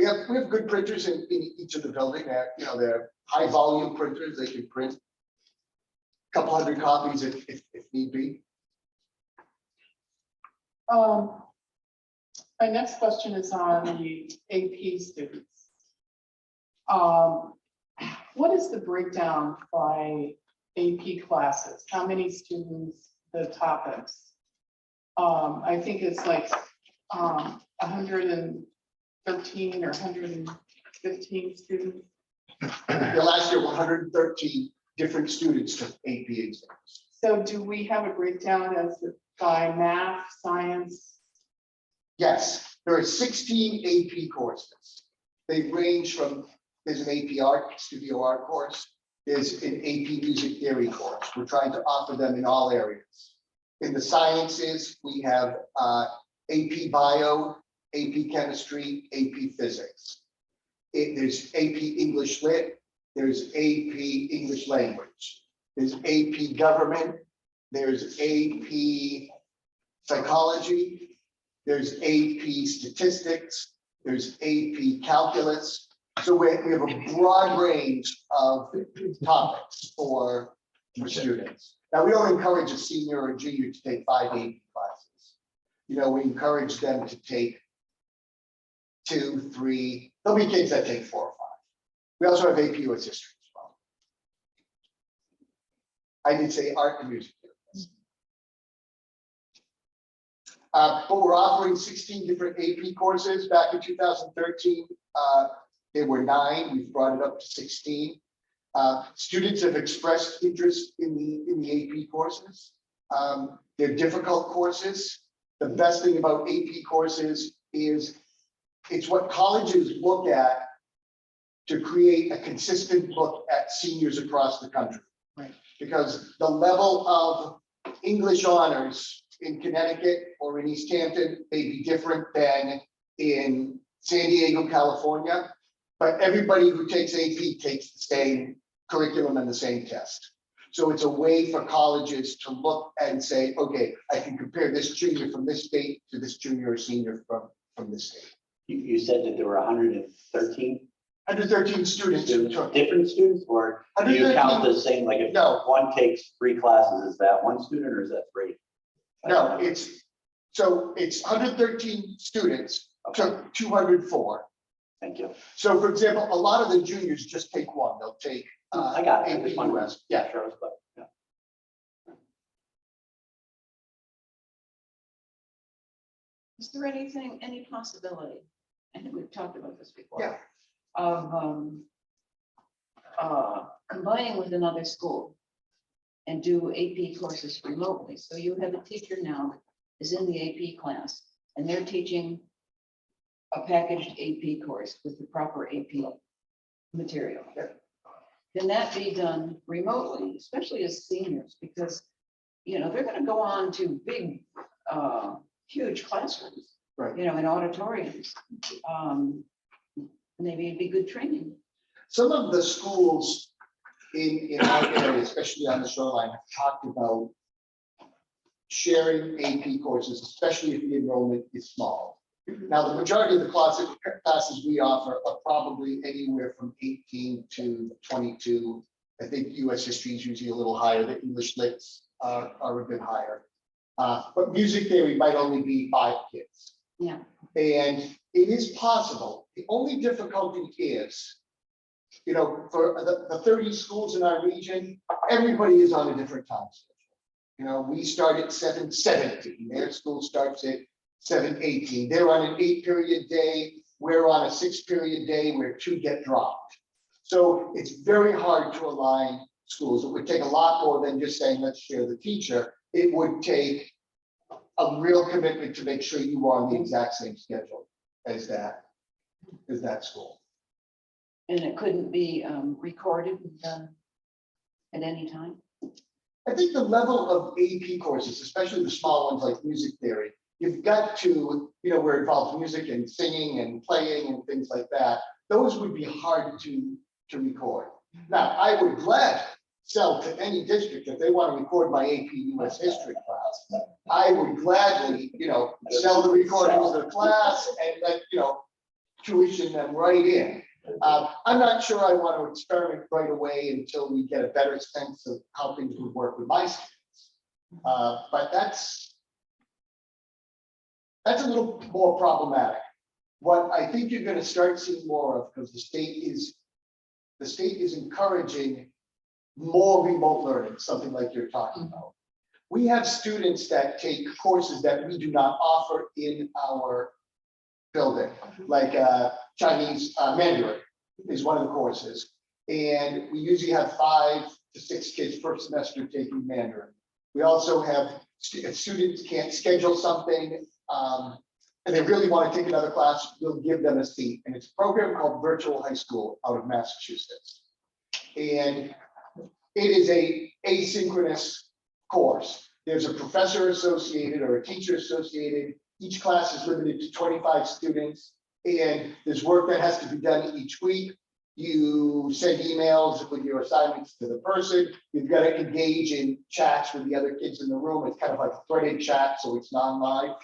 have good printers in each of the building. They're high volume printers. They can print a couple hundred copies if need be. My next question is on the AP students. What is the breakdown by AP classes? How many students, the topics? I think it's like 113 or 115 students. The last year, 113 different students took AP exams. So do we have a breakdown as by math, science? Yes, there are 16 AP courses. They range from, there's an AP art, studio art course. There's an AP music theory course. We're trying to offer them in all areas. In the sciences, we have AP bio, AP chemistry, AP physics. There's AP English Lit, there's AP English Language, there's AP Government, there's AP Psychology, there's AP Statistics, there's AP Calculus. So we have a broad range of topics for students. Now, we don't encourage a senior or a junior to take 5 AP classes. You know, we encourage them to take 2, 3. There'll be kids that take 4 or 5. We also have AP US history as well. I did say art and music. But we're offering 16 different AP courses. Back in 2013, there were 9. We've brought it up to 16. Students have expressed interest in the AP courses. They're difficult courses. The best thing about AP courses is it's what colleges look at to create a consistent look at seniors across the country. Right. Because the level of English honors in Connecticut or in East Hampton may be different than in San Diego, California, but everybody who takes AP takes the same curriculum and the same test. So it's a way for colleges to look and say, okay, I can compare this junior from this state to this junior or senior from this state. You said that there were 113 113 students who took. different students, or do you count the same, like if No. one takes 3 classes, is that 1 student or is that 3? No, it's 113 students, took 204. Thank you. So for example, a lot of the juniors just take 1. They'll take I got it. I AP just wanted to- US. Yeah. Sure, I was clear. Yeah. Is there anything, any possibility, I think we've talked about this before. Yeah. Of combining with another school and do AP courses remotely? So you have a teacher now that is in the AP class and they're teaching a packaged AP course with the proper AP material. Yeah. Can that be done remotely, especially as seniors? Because, you know, they're going to go on to big, huge classrooms, Right. you know, in auditoriums. Maybe it'd be good training. Some of the schools in our area, especially on the shoreline, have talked about sharing AP courses, especially if the enrollment is small. Now, the majority of the classes we offer are probably anywhere from 18 to 22. I think US history is usually a little higher. The English lit are a bit higher. But music theory might only be 5 kids. Yeah. And it is possible. The only difficulty is, you know, for the 30 schools in our region, everybody is on a different time schedule. You know, we start at 7:17. Their school starts at 7:18. They're on an 8-period day. We're on a 6-period day where 2 get dropped. So it's very hard to align schools. It would take a lot more than just saying, let's share the teacher. It would take a real commitment to make sure you are on the exact same schedule as that school. And it couldn't be recorded and done at any time. I think the level of AP courses, especially the small ones like music theory, you've got to, you know, where it involves music and singing and playing and things like that. Those would be hard to record. Now, I would gladly sell to any district if they want to record my AP US history class. I would gladly, you know, sell the recordings of the class and let, you know, tuition them right in. I'm not sure I want to experiment right away until we get a better sense of how things would work with my students. But that's a little more problematic. What I think you're going to start seeing more of, because the state is the state is encouraging more remote learning, something like you're talking about. We have students that take courses that we do not offer in our building, like Chinese Mandarin is one of the courses. And we usually have 5 to 6 kids per semester taking Mandarin. We also have, if students can't schedule something and they really want to take another class, we'll give them a seat. And it's a program called Virtual High School out of Massachusetts. And it is a asynchronous course. There's a professor associated or a teacher associated. Each class is limited to 25 students, and there's work that has to be done each week. You send emails with your assignments to the person. You've got to engage in chats with the other kids in the room. It's kind of like a threaded chat, so it's non-live.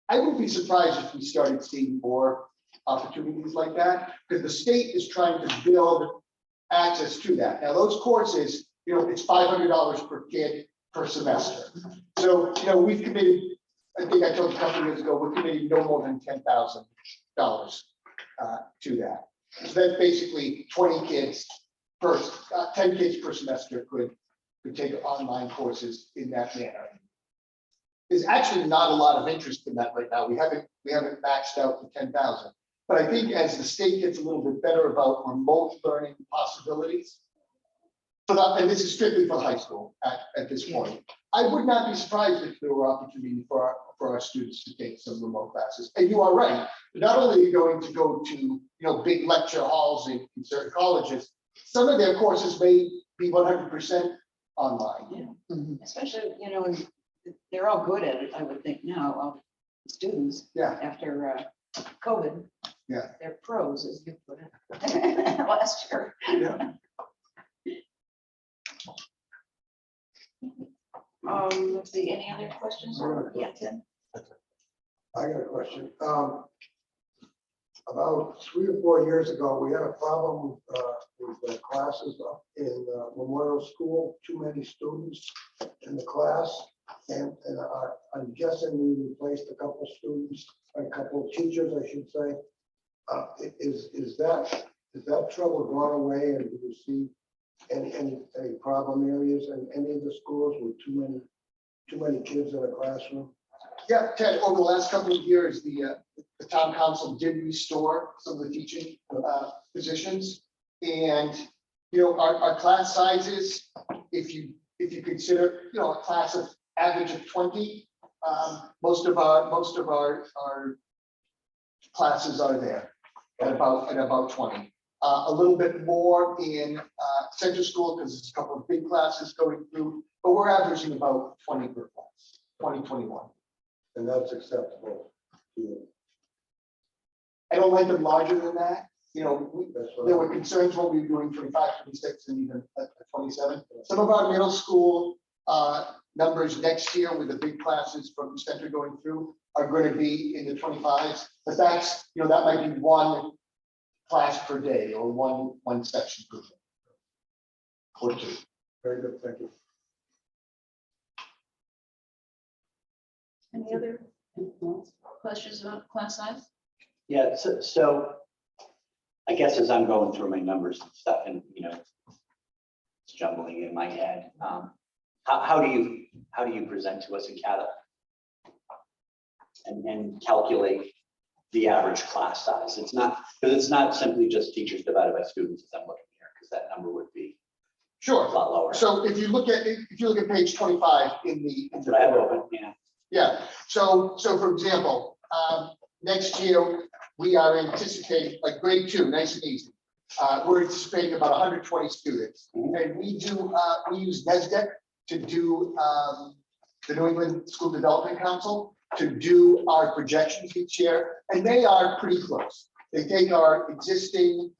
I would be surprised if we started seeing more opportunities like that, because the state is trying to build access to that. Now, those courses, it's $500 per kid per semester. So, we've committed, I think I told you a couple of years ago, we're committing no more than $10,000 to that. So that's basically 20 kids per, 10 kids per semester could take online courses in that manner. There's actually not a lot of interest in that right now. We haven't maxed out the 10,000. But I think as the state gets a little bit better about remote learning possibilities, and this is strictly for high school at this point, I would not be surprised if there were opportunity for our students to take some remote classes. And you are right. Not only are you going to go to big lecture halls in certain colleges, some of their courses may be 100% online. Yeah. Especially, they're all good at it, I would think now, all the students. Yeah. After COVID. Yeah. They're pros, as you put it, last year. Yeah. Let's see, any other questions? Yeah, Tim? I got a question. About 3 or 4 years ago, we had a problem with the classes up in Memorial School, too many students in the class. And I'm guessing we replaced a couple of students, a couple of teachers, I should say. Is that trouble gone away, and do you see any problem areas in any of the schools with too many kids in a classroom? Yeah, Ted, over the last couple of years, the town council did restore some of the teaching positions. And, our class sizes, if you consider, a class of average of 20, most of our classes are there at about 20. A little bit more in center school because there's a couple of big classes going through, but we're averaging about 20 per class, 20, 21. And that's acceptable to you? I don't like them larger than that. That's what There were concerns when we were doing 25, 26, and even 27. Some of our middle school numbers next year with the big classes from center going through are going to be in the 25s, but that's, that might be one class per day or one section per day. Or 2. Very good, thank you. Any other questions about class size? Yeah, so I guess as I'm going through my numbers and stuff and, it's jumbling in my head. How do you present to us in CATA and calculate the average class size? It's not simply just teachers divided by students as I'm looking here, because that number would be a Sure. lot lower. So if you look at page 25 in the That's what I have open, yeah. Yeah, so for example, next year, we are anticipating, like grade 2, nice and easy. We're anticipating about 120 students. And we use NESDEC to do the New England School Development Council to do our projections each year, and they are pretty close. They take our existing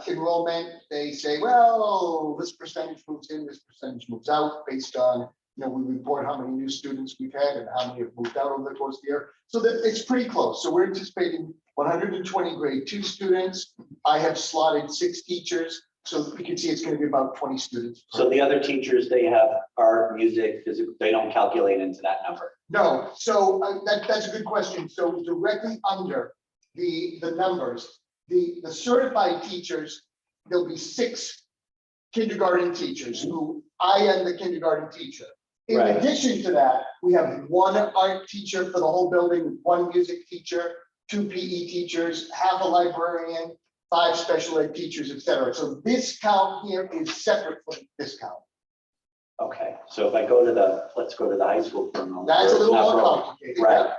enrollment, they say, well, this percentage moves in, this percentage moves out based on, we report how many new students we've had and how many have moved out over the course of the year. So that it's pretty close. So we're anticipating 120 grade 2 students. I have slotted 6 teachers. So you can see it's going to be about 20 students. So the other teachers, they have art, music, physical, they don't calculate into that number. No, so that's a good question. So directly under the numbers, the certified teachers there'll be 6 kindergarten teachers who I am the kindergarten teacher. In Right. addition to that, we have 1 art teacher for the whole building, 1 music teacher, 2 PE teachers, half a librarian, 5 special ed teachers, et cetera. So this count here is separate from this count. Okay, so if I go to let's go to the high school for a moment. That's a where it's little not more broken. complicated. Right.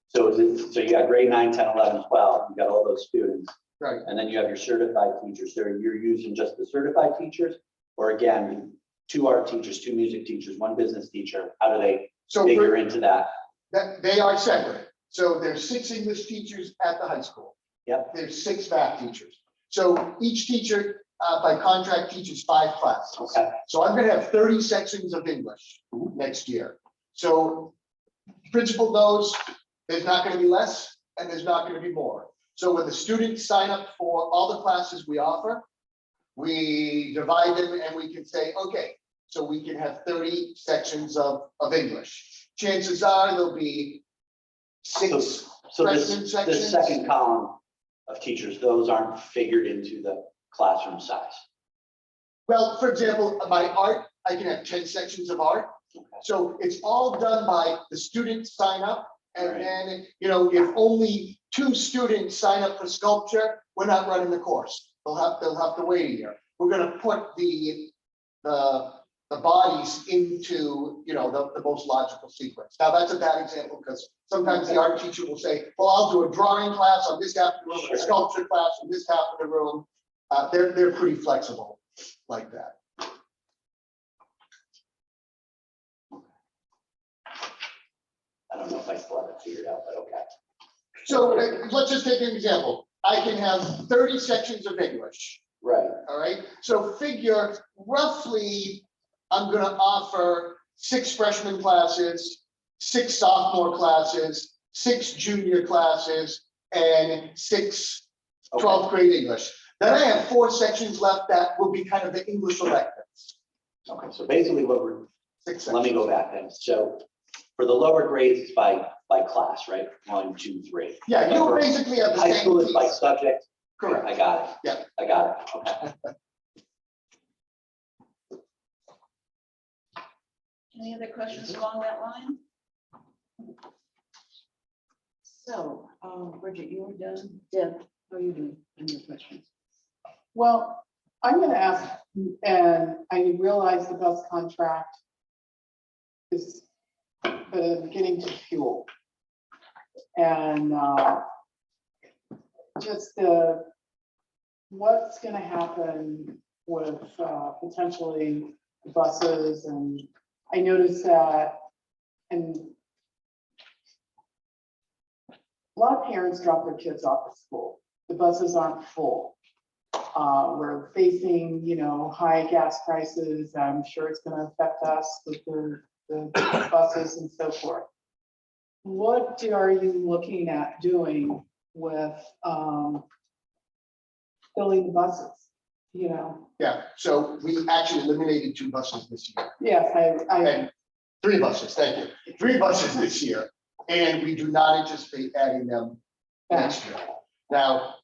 So so you got grade 9, 10, 11, 12, you got all those students, Right. and then you have your certified teachers. So you're using just the certified teachers, or again, 2 art teachers, 2 music teachers, 1 business teacher. How do they So figure into that? that they are separate. So there's 6 English teachers at the high school. Yep. There's 6 math teachers. So each teacher by contract teaches 5 classes. Okay. So I'm gonna have 30 sections of English next year. So principal knows there's not gonna be less and there's not gonna be more. So when the students sign up for all the classes we offer, we divide them and we can say, okay, so we can have 30 sections of English. Chances are there'll be 6 So freshman this sections. second column of teachers, those aren't figured into the classroom size. Well, for example, my art, I can have 10 sections of art. So it's all done by the students sign up. And Right. then, if only 2 students sign up for sculpture, we're not running the course. They'll have to wait a year. We're gonna put the bodies into, the most logical sequence. Now, that's a bad example because sometimes the art teacher will say, well, I'll do a drawing class on this half of the room, a sculpture class on this half of the room. They're pretty flexible like that. I don't know if I still have it figured out, but okay. So let's just take an example. I can have 30 sections of English, Right. all right? So figure roughly, I'm gonna offer 6 freshman classes, 6 sophomore classes, 6 junior classes, and 6 Okay. 12th grade English. Then I have 4 sections left that will be kind of the English electives. Okay, so basically what we're, 6 let me sections. go back then. So for the lower grades, it's by class, right? 1, 2, 3. Yeah, But you for basically have the high same school is by piece. subject. Correct. I got it. Yeah. I got it. Okay. Any other questions along that line? So, Bridget, you were done. Deb, how are you doing? Any other questions? Well, I'm gonna ask, and I realize the bus contract is beginning to fuel. And just what's gonna happen with potentially buses, and I noticed that, and a lot of parents drop their kids off at school. The buses aren't full. We're facing, high gas prices. I'm sure it's gonna affect us with the buses and so forth. What are you looking at doing with filling the buses? Yeah, so we actually eliminated 2 buses this year. Yes, And 3 buses, thank you. 3 buses this year, and we do not anticipate adding them next year. Now,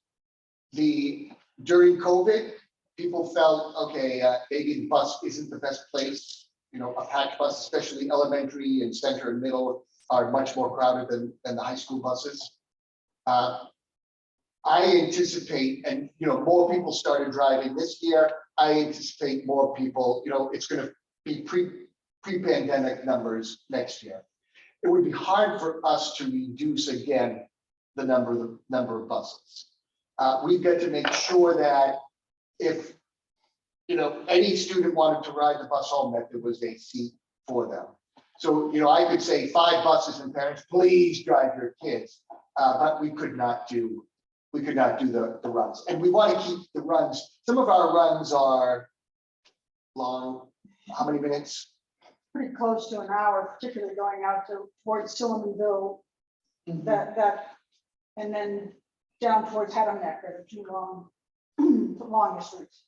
during COVID, people felt, okay, maybe the bus isn't the best place. A packed bus, especially elementary and center and middle, are much more crowded than the high school buses. I anticipate, and more people started driving this year. I anticipate more people, it's going to be pre-pandemic numbers next year. It would be hard for us to reduce again the number of buses. We've got to make sure that if any student wanted to ride the bus home, that there was a seat for them. So I could say 5 buses and parents, please drive your kids, but we could not do the runs, and we want to keep the runs. Some of our runs are long. How many minutes? Pretty close to an hour, particularly going out towards Sillimanville, Mhm. that, and then down towards Haddam-Neck are the 2 longest routes.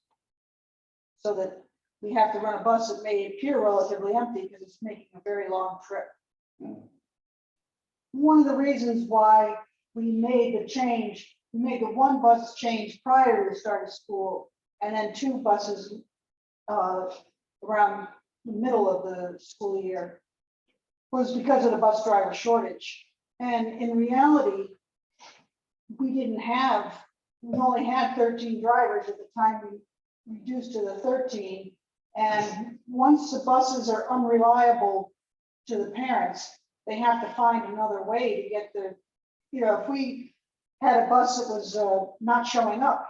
So that we have to run a bus that may appear relatively empty because it's making a very long trip. One of the reasons why we made the change, we made the 1 bus change prior to the start of school, and then 2 buses around the middle of the school year, was because of the bus driver shortage. And in reality, we only had 13 drivers at the time we reduced to the 13. And once the buses are unreliable to the parents, they have to find another way to get the, if we had a bus that was not showing up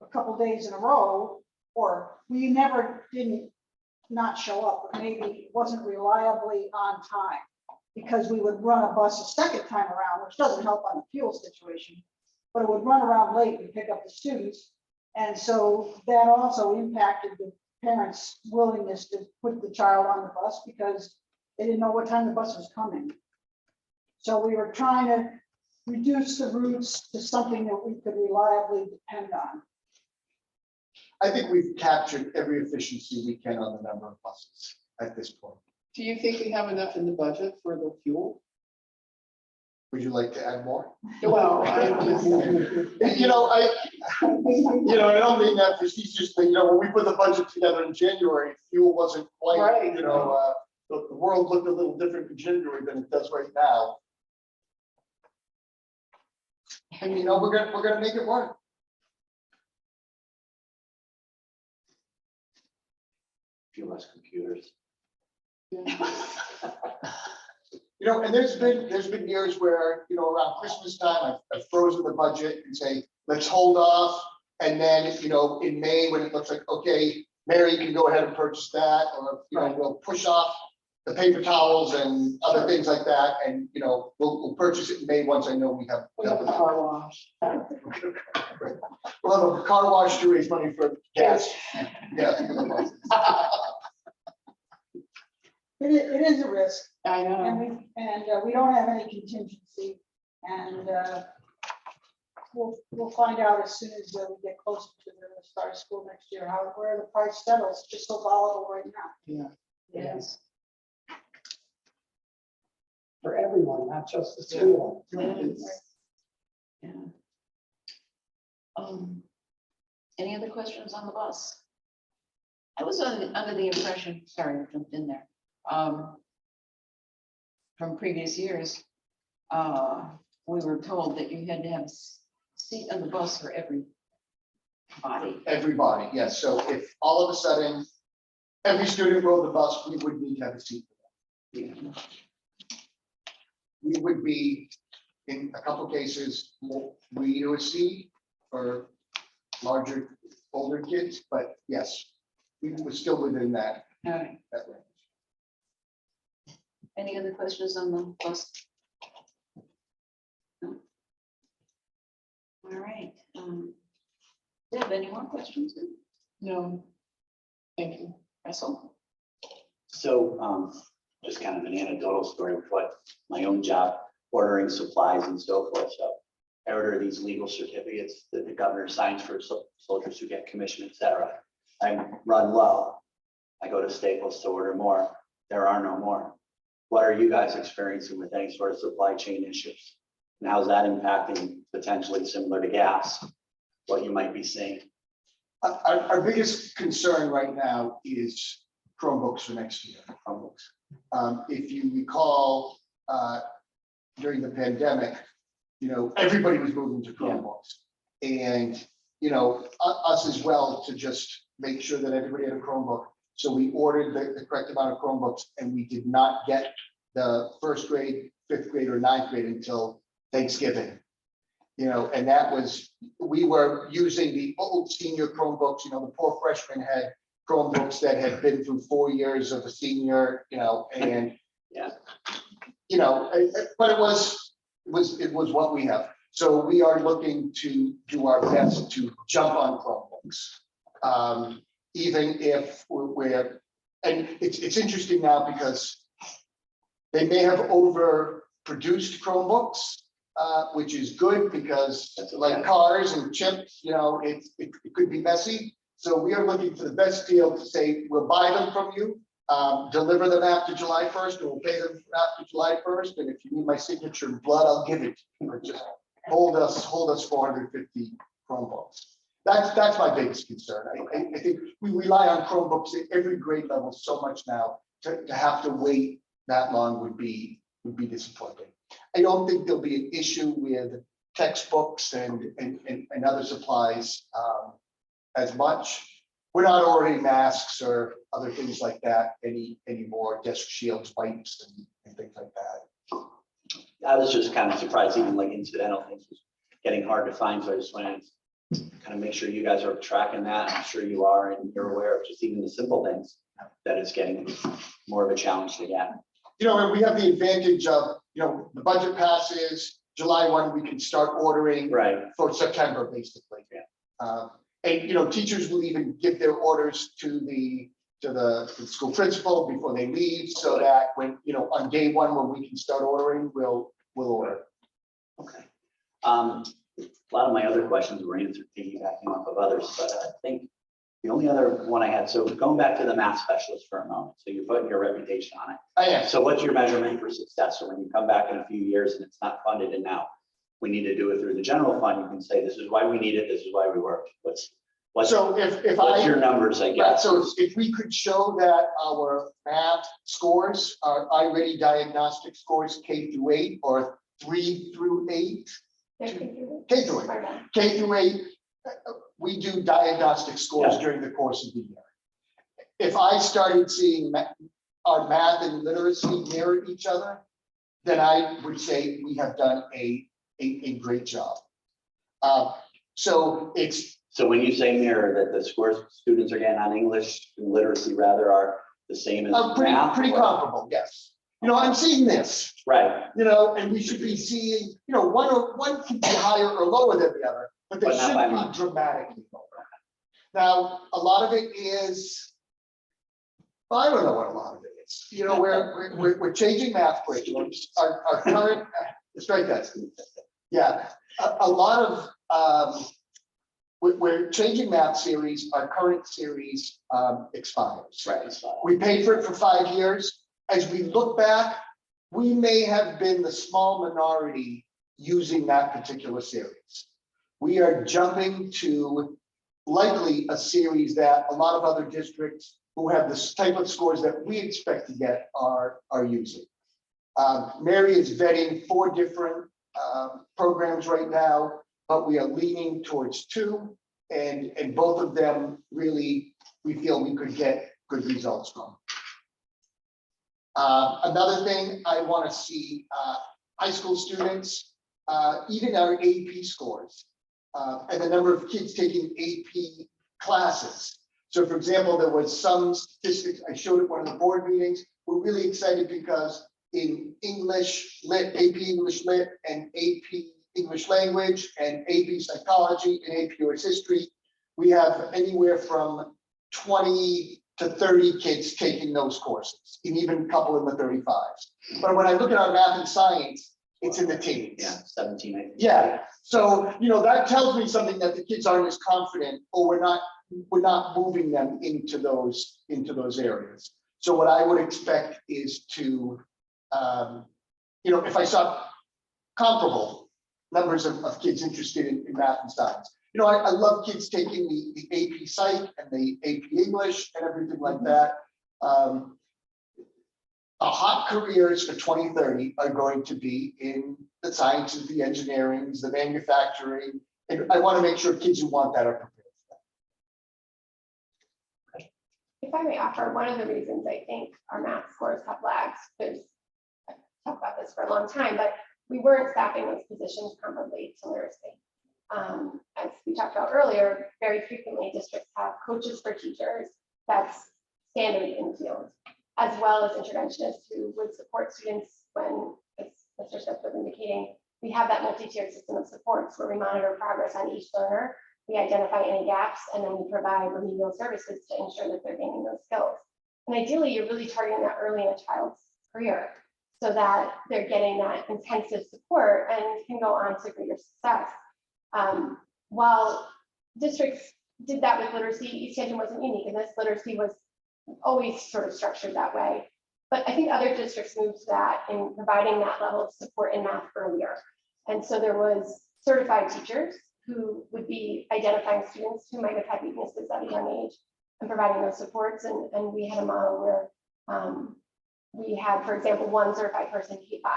a couple days in a row, or we never didn't not show up, but maybe it wasn't reliably on time, because we would run a bus a second time around, which doesn't help on the fuel situation, but it would run around late and pick up the students. And so that also impacted the parents' willingness to put the child on the bus because they didn't know what time the bus was coming. So we were trying to reduce the routes to something that we could reliably depend on. I think we've captured every efficiency we can on the number of buses at this point. Do you think we have enough in the budget for the fuel? Would you like to add more? Well, I don't mean that facetiously. When we put the budget together in January, fuel wasn't quite, Right. the world looked a little different in January than it does right now. And we're gonna make it work. Few less computers. And there's been years where, around Christmas time, I've frozen the budget and say, let's hold off. And then, in May, when it looks like, okay, Mary, you can go ahead and purchase that, or, we'll push off the paper towels and other things like that. And, we'll purchase it in May once I know we have. we have a car wash. We'll have a car wash to raise money for gas. Yeah. It is a risk. I know. And we don't have any contingency, and we'll find out as soon as we get closer to the start of school next year, where the price settles. It's just so volatile right now. Yes. For everyone, not just the school. Yeah. Any other questions on the bus? I was under the impression, sorry, I jumped in there. From previous years, we were told that you had to have a seat on the bus for everybody. Everybody, yes. So if all of a sudden every student rode the bus, we would need to have a seat for them. We would be, in a couple cases, we do a seat for larger, older kids, but yes, we were still within that All right. range. Any other questions on the bus? No? All right. Deb, any more questions? No. Thank you. Russell? So just kind of an anecdotal story with what my own job, ordering supplies and so forth. So I order these legal certificates that the governor signs for soldiers who get commissioned, et cetera. I run low. I go to Staples to order more. There are no more. What are you guys experiencing with any sort of supply chain issues? And how's that impacting, potentially similar to gas, what you might be seeing? Our biggest concern right now is Chromebooks for next year. Chromebooks. If you recall, during the pandemic, everybody was moving to Chromebooks, and us as well, to just make sure that everybody had a Chromebook. So we ordered the correct amount of Chromebooks, and we did not get the first grade, fifth grade, or ninth grade until Thanksgiving. And that was, we were using the old senior Chromebooks. The poor freshmen had Chromebooks that had been through 4 years of a senior, and Yeah. But it was what we have. So we are looking to do our best to jump on Chromebooks. Even if we're, and it's interesting now because they may have overproduced Chromebooks, which is good because like cars and chips, it could be messy. So we are looking for the best deal to say, we'll buy them from you, deliver them after July 1st, and we'll pay them after July 1st. And if you need my signature in blood, I'll give it to you. But just hold us 450 Chromebooks. That's my biggest concern. I think we rely on Chromebooks at every grade level so much now, to have to wait that long would be disappointing. I don't think there'll be an issue with textbooks and other supplies as much. We're not ordering masks or other things like that anymore, desk shields, wipes and things like that. I was just kind of surprised, even like incidental things was getting hard to find, so I just wanted to kind of make sure you guys are tracking that. I'm sure you are, and you're aware of just even the simple things that it's getting more of a challenge to get. You know, and we have the advantage of, you know, the budget passes, July 1, we can start ordering Right. for September, basically. Yeah. And, you know, teachers will even give their orders to the school principal before they leave, so that when, you know, on day 1, when we can start ordering, we'll order. Okay. A lot of my other questions were answered piggybacking off of others, but I think the only other one I had, so going back to the math specialist for a moment, so you're putting your reputation on it. I am. So what's your measurement for success? So when you come back in a few years and it's not funded and now we need to do it through the general fund, you can say, this is why we need it, this is why we work. What's So if what's I, your numbers, I right, guess? so if we could show that our math scores, our iReady diagnostic scores K through 8 or 3 through 8, K through 8, we do diagnostic scores Yeah. during the course of the year. If I started seeing our math and literacy mirror each other, then I would say we have done a great job. So it's So when you say mirror, that the scores students are getting on English and literacy rather are the same as math? pretty or- comparable, yes. You know, I'm seeing this, Right, you know, and we should be seeing, you know, one can be higher or lower than the other, but they But not by shouldn't much. be dramatically lower. Now, a lot of it is, well, I don't know what a lot of it is. You know, we're changing math curriculums. Our current, straight guys. Yeah, a lot of, we're changing math series. Our current series expires. right. We paid for it for 5 years. As we look back, we may have been the small minority using that particular series. We are jumping to likely a series that a lot of other districts who have the type of scores that we expect to get are using. Mary is vetting 4 different programs right now, but we are leaning towards 2, and both of them really, we feel we could get good results from. Another thing I want to see, high school students, even our AP scores, and the number of kids taking AP classes. So for example, there was some statistics I showed at one of the board meetings. We're really excited because in English Lit, AP English Lit, and AP English Language, and AP Psychology, and AP US History, we have anywhere from 20 to 30 kids taking those courses, and even a couple in the 35s. But when I look at our math and science, it's in the teens. Yeah, 17, I think. Yeah, so, you know, that tells me something, that the kids aren't as confident, or we're not moving them into those areas. So what I would expect is to, you know, if I saw comparable numbers of kids interested in math and science. You know, I love kids taking the AP Psych and the AP English and everything like that. The hot careers for 2030 are going to be in the sciences, the engineerings, the manufacturing, and I want to make sure kids who want that are prepared for that. If I may offer, one of the reasons I think our math scores have lagged, there's, I've talked about this for a long time, but we weren't staffing those positions comparably to literacy. As we talked about earlier, very frequently districts have coaches for teachers that's standard in the field, as well as interventionists who would support students when, as Mr. Smith was indicating, we have that multi-tiered system of supports where we monitor progress on each learner, we identify any gaps, and then we provide remedial services to ensure that they're gaining those skills. And ideally, you're really targeting that early in a child's career so that they're getting that intensive support and can go on to greater success. While districts did that with literacy, East Hampton wasn't unique, and this literacy was always sort of structured that way. But I think other districts moved to that in providing that level of support in math earlier. And so there was certified teachers who would be identifying students who might have had weaknesses at a young age and providing those supports. And we had a model where we had, for example, one certified person K5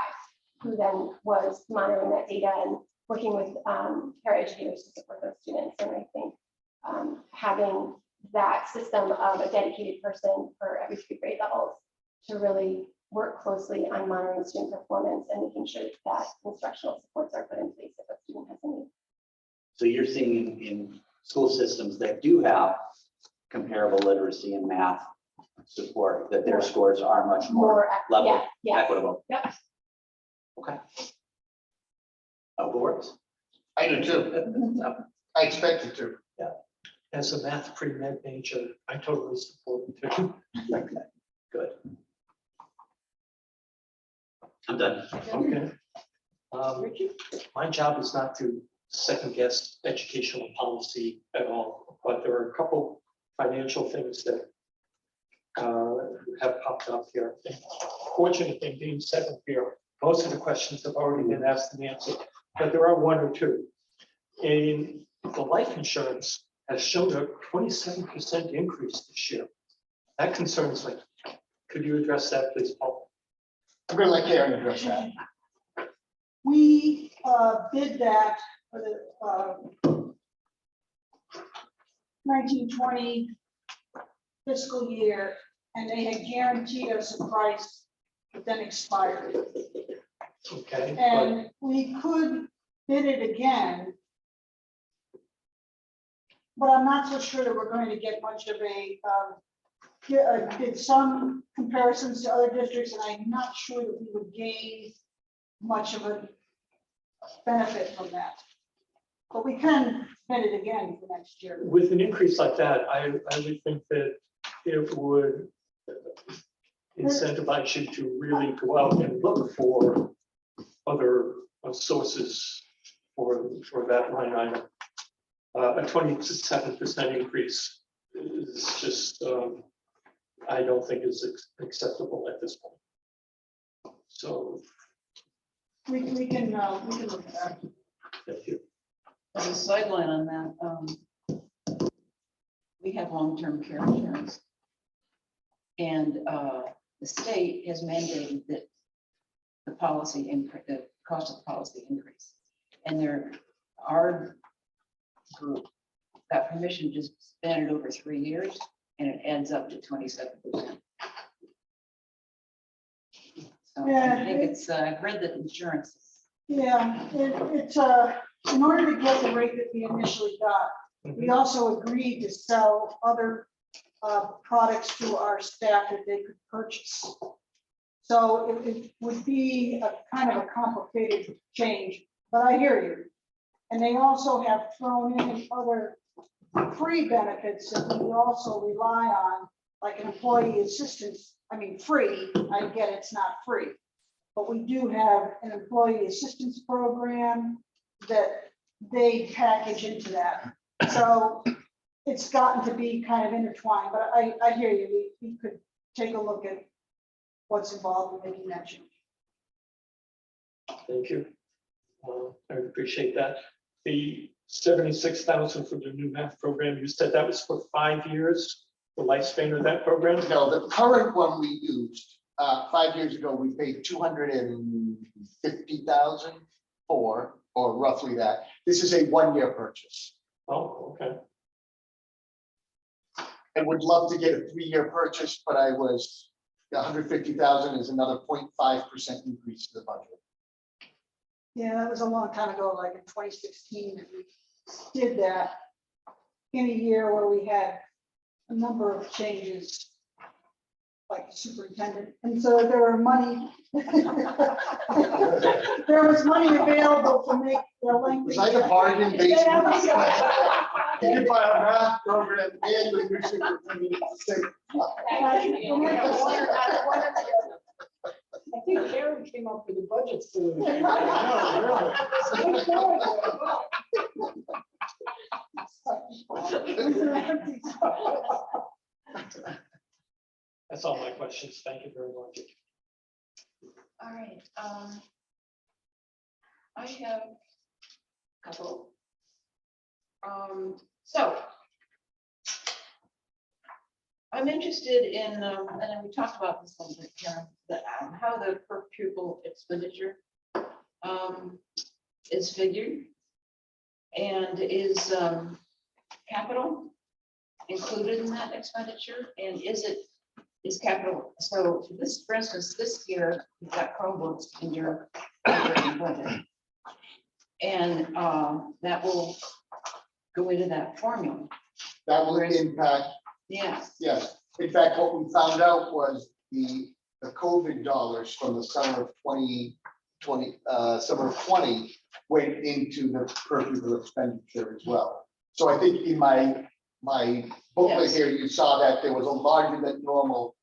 who then was monitoring that data and working with paraeducators to support those students. And I think having that system of a dedicated person for every 3 grade levels to really work closely on monitoring student performance and making sure that instructional supports are put in place if a student has a need. So you're seeing in school systems that do have comparable literacy and math support, that their scores are much more level Yeah, yes. equitable. Yep. Okay. Boards. I do too. I expect it to. As a math pre-med major, I totally support it too. Okay, good. I'm done. Okay. My job is not to second guess educational policy at all, but there are a couple financial things that have popped up here. And fortunate thing being seventh year, most of the questions have already been asked and answered, but there are one or two. In the life insurance has shown a 27% increase this year. That concerns me. Could you address that, please, Paul? I'm gonna let Karen address that. We did that for the 1920 fiscal year, and they had guaranteed us a price that then expired. Okay, but And we could bid it again, but I'm not so sure that we're going to get much of a, did some comparisons to other districts, and I'm not sure that we would gain much of a benefit from that. But we can bid it again for next year. with an increase like that, I would think that it would incentivize you to really go out and look for other sources for that line item. A 27% increase is just, I don't think is acceptable at this point. So, We can look at that. thank you. As a sideline on that, we have long-term care insurance. And the state has mandated that the policy increase, the cost of the policy increase. And our group got permission to spend it over 3 years, and it adds up to 27%. So Yeah, I think it's, I've read that insurance. Yeah, it's in order to get the rate that we initially got, we also agreed to sell other products to our staff that they could purchase. So it would be a kind of a complicated change, but I hear you. And they also have thrown in other free benefits that we also rely on, like an employee assistance. I mean, free, I get it's not free, but we do have an employee assistance program that they package into that. So it's gotten to be kind of intertwined, but I hear you. We could take a look at what's involved in making that change. Thank you. I appreciate that. The 76,000 for the new math program, you said that was for 5 years, the lifespan of that program? No, the current one we used, 5 years ago, we paid 250,000 for, or roughly that. This is a 1-year purchase. Oh, okay. I would love to get a 3-year purchase, but 150,000 is another 0.5% increase to the budget. Yeah, that was a long time ago, like in 2016, that we did that in a year where we had a number of changes, like the superintendent. And so there were money, there was money available to make the length. Was I the bargain basement? Yeah, that was- You can buy a math program and the new superintendent at the same I think Karen came up with a budget solution. That's all my questions. Thank you very much. All right. I have a couple. So I'm interested in, and then we talked about this a little bit, Karen, how the per pupil expenditure is figured. And is capital included in that expenditure? And is capital, so this, for instance, this year, you've got Chromebooks in your operating budget. And that will go into that formula. That will impact, Yes. yes. In fact, what we found out was the COVID dollars from the summer of 2020, summer of 20 went into the per pupil expenditure as well. So I think in my booklet Yes. here, you saw that there was a larger than normal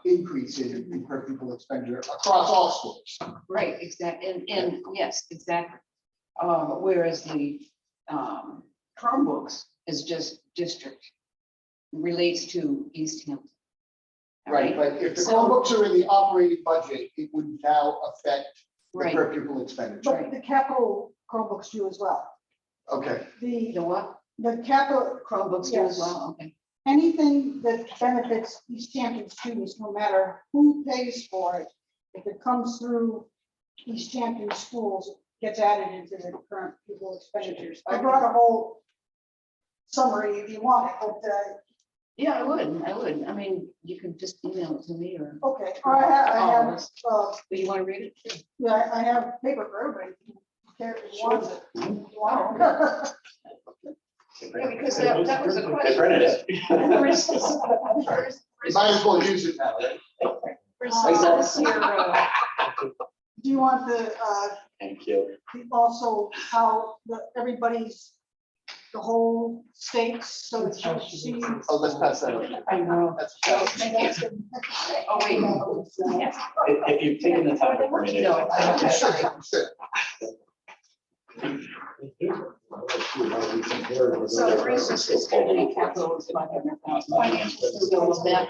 increase in per pupil expenditure across all schools. Right, exactly, and yes, exactly. Whereas the Chromebooks is just district, relates to East Hampton. All Right, but if the So- Chromebooks are in the operating budget, it would now affect the Right, per pupil expenditure. But the capital Chromebooks do as well. Okay, the what? The capital, Chromebooks do as Yes. well, okay. anything that benefits East Hampton students, no matter who pays for it, if it comes through East Hampton schools, gets added into the current pupil expenditures. I brought a whole summary if you want, but, Yeah, I would, I mean, you can just email it to me or, okay, I have, but you want to read it too? yeah, I have paper for everybody. Who wants it. Wow. Yeah, because that was a They question. printed it. you might as well use it now, right? Versus your, Do you want the, Thank you. also how everybody's, the whole states, so that you see. Oh, let's pass that over. I know. That's. Oh, wait. Yes. If you've taken the time to print it. No, I'm sure, I'm sure. So for instance, it's going to be capital is 500,000. So go with that.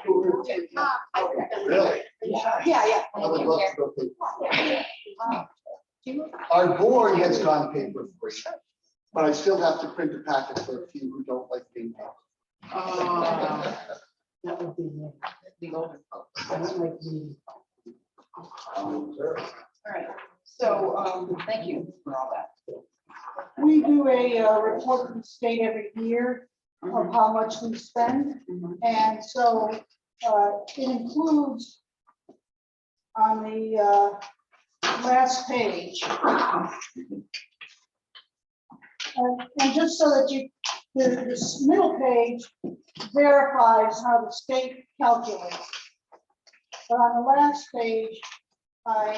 Really? Yeah. I would love to go paper. Our board has gone paper free, but I still have to print a packet for a few who don't like being paper. That would be me. The older folks. I don't like reading. All right, so, thank you for all that. We do a report from the state every year of how much we spend. Mhm. And so it includes on the last page. And just so that you, this middle page verifies how the state calculates. But on the last page, I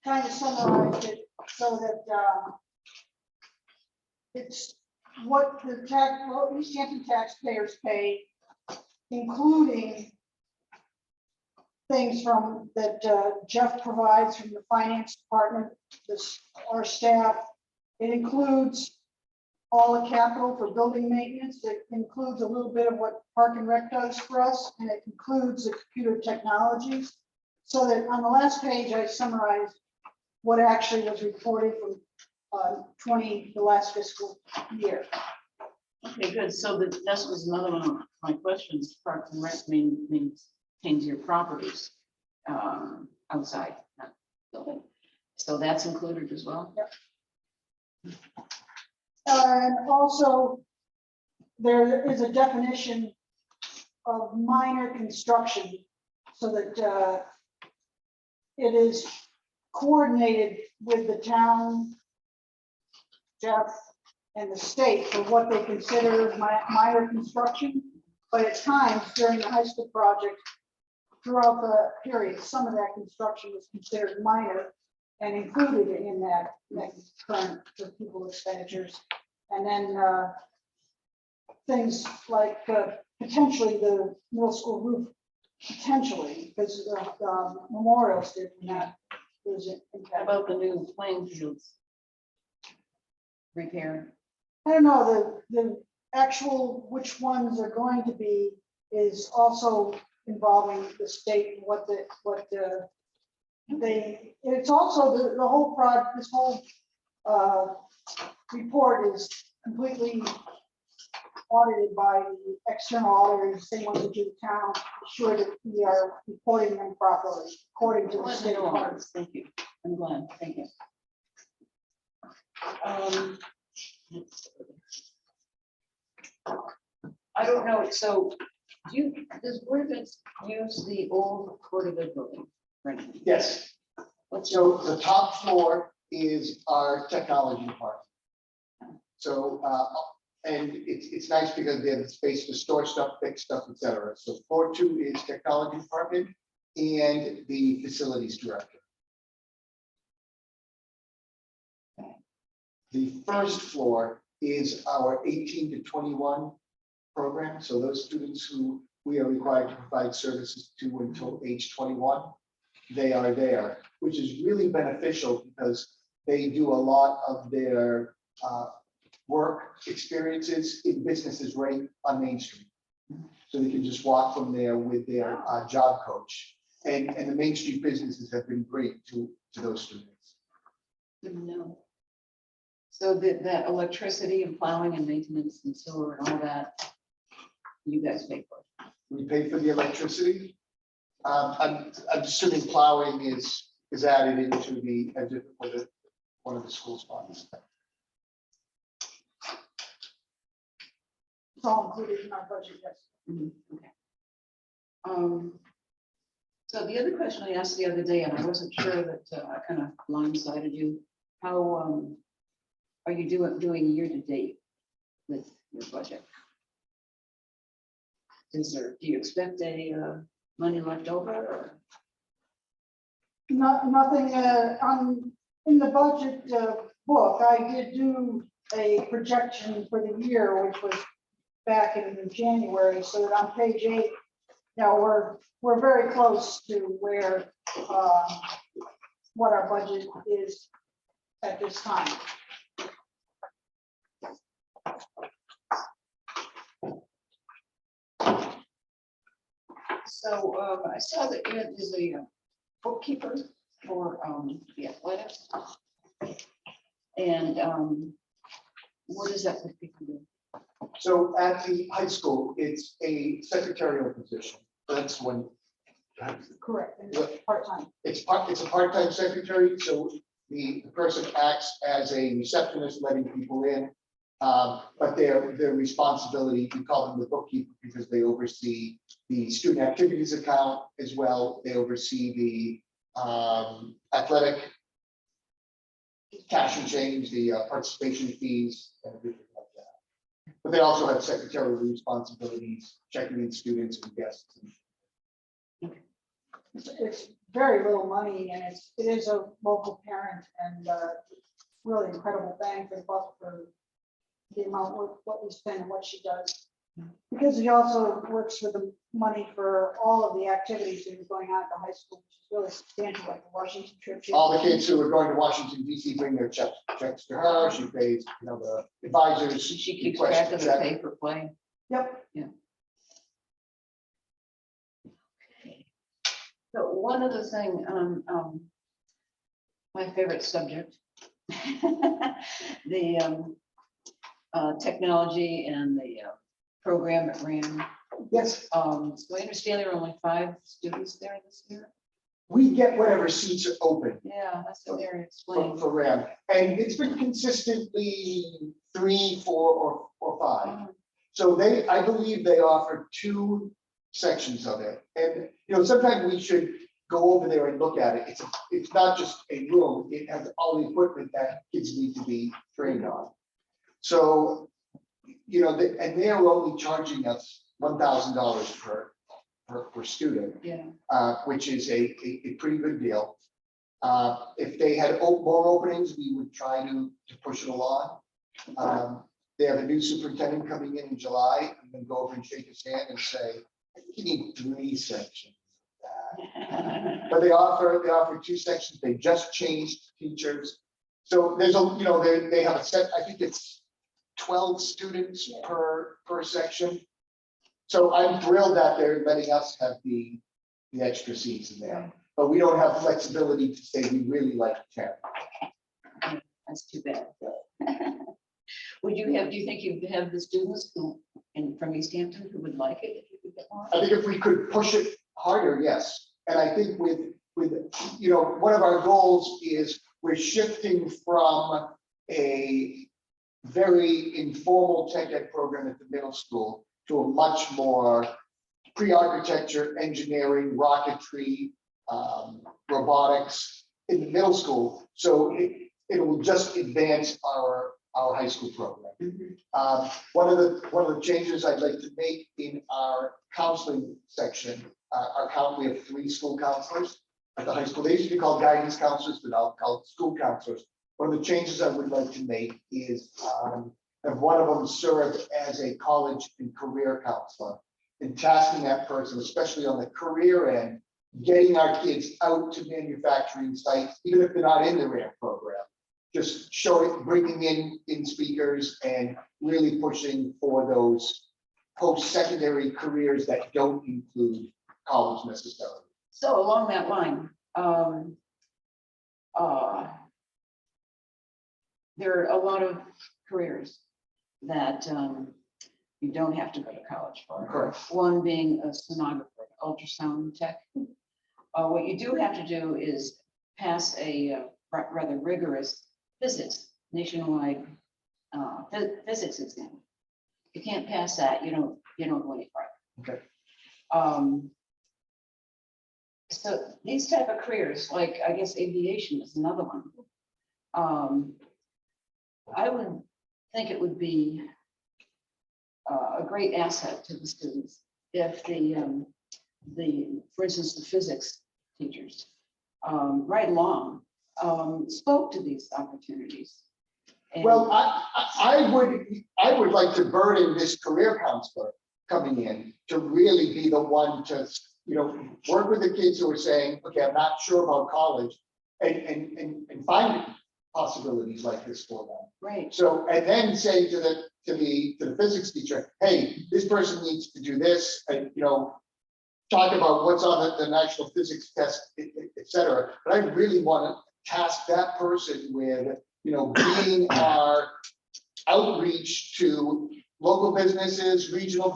kind of summarized it so that it's what the East Hampton taxpayers pay, including things from that Jeff provides from the finance department, our staff. It includes all the capital for building maintenance. It includes a little bit of what Park and Rec does for us, and it includes the computer technologies. So that on the last page, I summarized what actually was reported from the last fiscal year. Okay, good. So that this was another one of my questions. Parks and Rec means your properties outside, not building. So that's included as well? Yep. And also, there is a definition of minor construction so that it is coordinated with the town, Jeff, and the state for what they consider minor construction. But at times during the high school project, throughout the period, some of that construction was considered minor and included in that current pupil expenditures. And then things like potentially the middle school roof, potentially, because the memorials did not lose it. How about the new playing fields? Repair? I don't know, the actual which ones are going to be is also involving the state and what it's also the whole this whole report is completely audited by the external auditors, same ones that do the town, ensure that we are reporting them properly, according to the Glad to state know all requirements. this. Thank you. I'm glad. Thank you. I don't know. So does Board of Ed use the old Board of Ed building? Right. Yes, What's so the top floor is our technology department. So, and it's nice because they have the space to store stuff, fix stuff, et cetera. So floor 2 is technology department and the facilities director. The first floor is our 18 to 21 program. So those students who we are required to provide services to until age 21, they are there, which is really beneficial because they do a lot of their work experiences in businesses right on Main Street. So they can just walk from there with their job coach. And the Main Street businesses have been great to those students. Good to know. So that electricity and plowing and maintenance and sewer and all that, you guys pay for. We pay for the electricity. I'm assuming plowing is added into the, one of the school funds. It's all included in our budget, yes. Mhm, okay. So the other question I asked the other day, and I wasn't sure that I kind of blindsided you. How are you doing year to date with your budget? Do you expect money left over? Or? Nothing in the budget book. I did do a projection for the year, which was back in January. So that on page 8, now we're very close to where what our budget is at this time. So I saw that there is a bookkeeper for the athletics. And what does that bookkeeper do? So at the high school, it's a secretarial position. That's when. Correct, and it's part-time. It's a part-time secretary, so the person acts as a receptionist, letting people in. But their responsibility, we call them the bookkeeper because they oversee the student activities account as well. They oversee the athletic cash and change, the participation fees, and everything like that. But they also have secretarial responsibilities, checking in students and guests. It's very little money, and it is a local parent, and really incredible bang for the buck for the amount of what we spend and what she does. Because she also works for the money for all of the activities that are going on at the high school, which is really substantial, like the Washington trip. All the kids who are going to Washington DC bring their checks to her. She pays, the advisors. She keeps request track a of the check. pay for play. Yep. So one other thing, my favorite subject, the technology and the program at RAM. Yes, So I understand there are only 5 students there this year. we get whatever seats are open Yeah, that's what they're for, explaining. for RAM. And it's been consistently 3, 4, or 5. So I believe they offer 2 sections of it. And, sometimes we should go over there and look at it. It's not just a room. It has all the equipment that kids need to be trained on. So, and they're only charging us $1,000 per student, Yeah. which is a pretty good deal. If they had more openings, we would try to push it along. They have a new superintendent coming in July. I'm going to go over and shake his hand and say, you need 3 sections. But they offer 2 sections. They just changed teachers. So there's they have a set, I think it's 12 students per section. So I'm thrilled that they're letting us have the extra seats in there, but we don't have flexibility to say we really like 10. That's too bad. Would you have, do you think you'd have the students who, and from East Hampton who would like it if you could get more? I think if we could push it harder, yes. And I think with, you know, one of our goals is we're shifting from a very informal tech ed program at the middle school to a much more pre-architecture, engineering, rocketry, robotics in the middle school. So it will just advance our high school program. One of the changes I'd like to make in our counseling section, we have 3 school counselors at the high school. They used to be called guidance counselors, but now called school counselors. One of the changes I would like to make is have one of them serve as a college and career counselor, and tasking that person, especially on the career end, getting our kids out to manufacturing sites, even if they're not in the RAMP program. Just showing, bringing in speakers and really pushing for those post-secondary careers that don't include college necessarily. So along that line, there are a lot of careers that you don't have to go to college for. Correct. One being a sonographer, ultrasound tech. What you do have to do is pass a rather rigorous physics, nationwide physics exam. You can't pass that, you don't go any farther. Okay. So these type of careers, like I guess aviation is another one. I would think it would be a great asset to the students if for instance, the physics teachers right along spoke to these opportunities. And Well, I would like to burden this career counselor coming in to really be the one to, you know, work with the kids who are saying, okay, I'm not sure about college, and finding possibilities like this for them. right, So, and then say to the physics teacher, hey, this person needs to do this, and, you know, talk about what's on the national physics test, et cetera. But I really want to task that person with, you know, being our outreach to local businesses, regional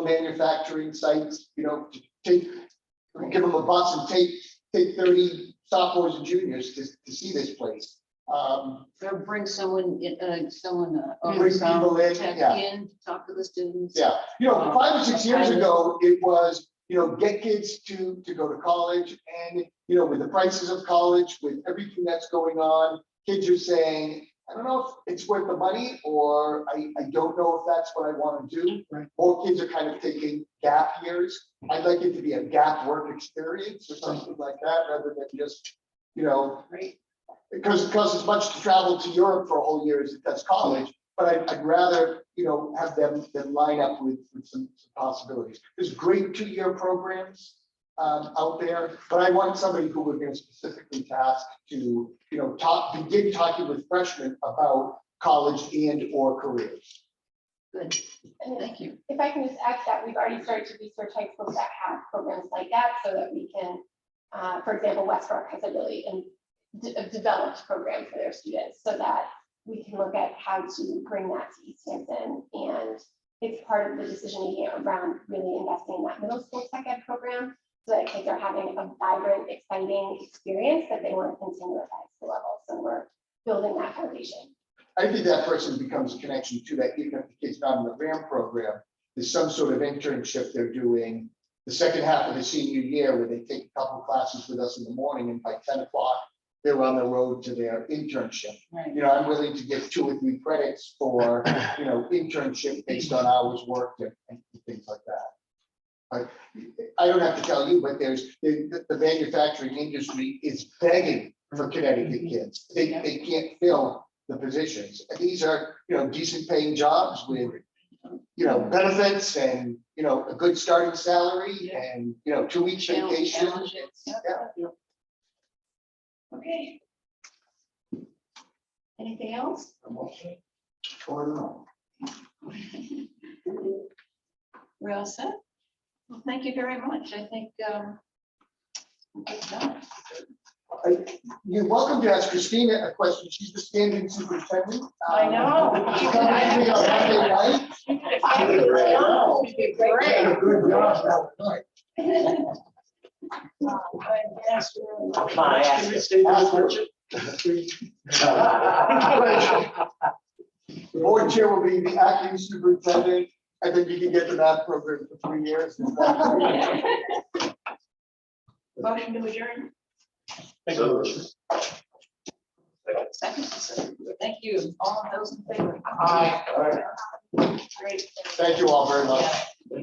manufacturing sites, you know, to give them a bus and take 30 sophomores and juniors to see this place. or bring someone in, Bring people in, tech yeah. in to talk to the students. Yeah, you know, 5 or 6 years ago, it was, you know, get kids to go to college, and, you know, with the prices of college, with everything that's going on, kids are saying, I don't know if it's worth the money, or I don't know if that's what I want to do. Right. More kids are kind of taking gap years. I'd like it to be a gap work experience or something like that, rather than just, you know, Right. because it costs as much to travel to Europe for a whole year as it does college. But I'd rather, you know, have them line up with some possibilities. There's great 2-year programs out there, but I want somebody who we're going to specifically task to, you know, begin talking with freshmen about college and or careers. Good, And thank you. if I can just add to that, we've already started to research high schools that have programs like that so that we can, for example, Westbrook has a really developed program for their students so that we can look at how to bring that to East Hampton. And it's part of the decision making around really investing in that middle school tech ed program so that kids are having a vibrant, exciting experience that they want to continue at high school level. So we're building that foundation. I think that person becomes a connection to that, even if the kid's not in the RAM program, there's some sort of internship they're doing the second half of the senior year where they take a couple classes with us in the morning, and by 10 o'clock, they're on the road to their internship. Right. You know, I'm willing to give 2 or 3 credits for, you know, internship based on hours worked and things like that. I don't have to tell you, but there's the manufacturing industry is begging for Connecticut kids. They can't fill the positions. And these are, you know, decent paying jobs with, you know, benefits and, you know, a good starting salary and, you know, 2 weeks vacation. Challenges. Yeah. Okay. Anything else? We're all set? Well, thank you very much. I think we're done. You're welcome to ask Christina a question. She's the standing superintendent. I know. She's coming to me on Monday night. She'd be great. Did a good job that night. Fine. Can we stay on the budget? The board chair will be the acting superintendent. I think you can get the math program for 3 years. Motion to adjourn. Thank you. Second. Thank you. All of those in favor? Aye. All right. Great. Thank you all very much. Yeah.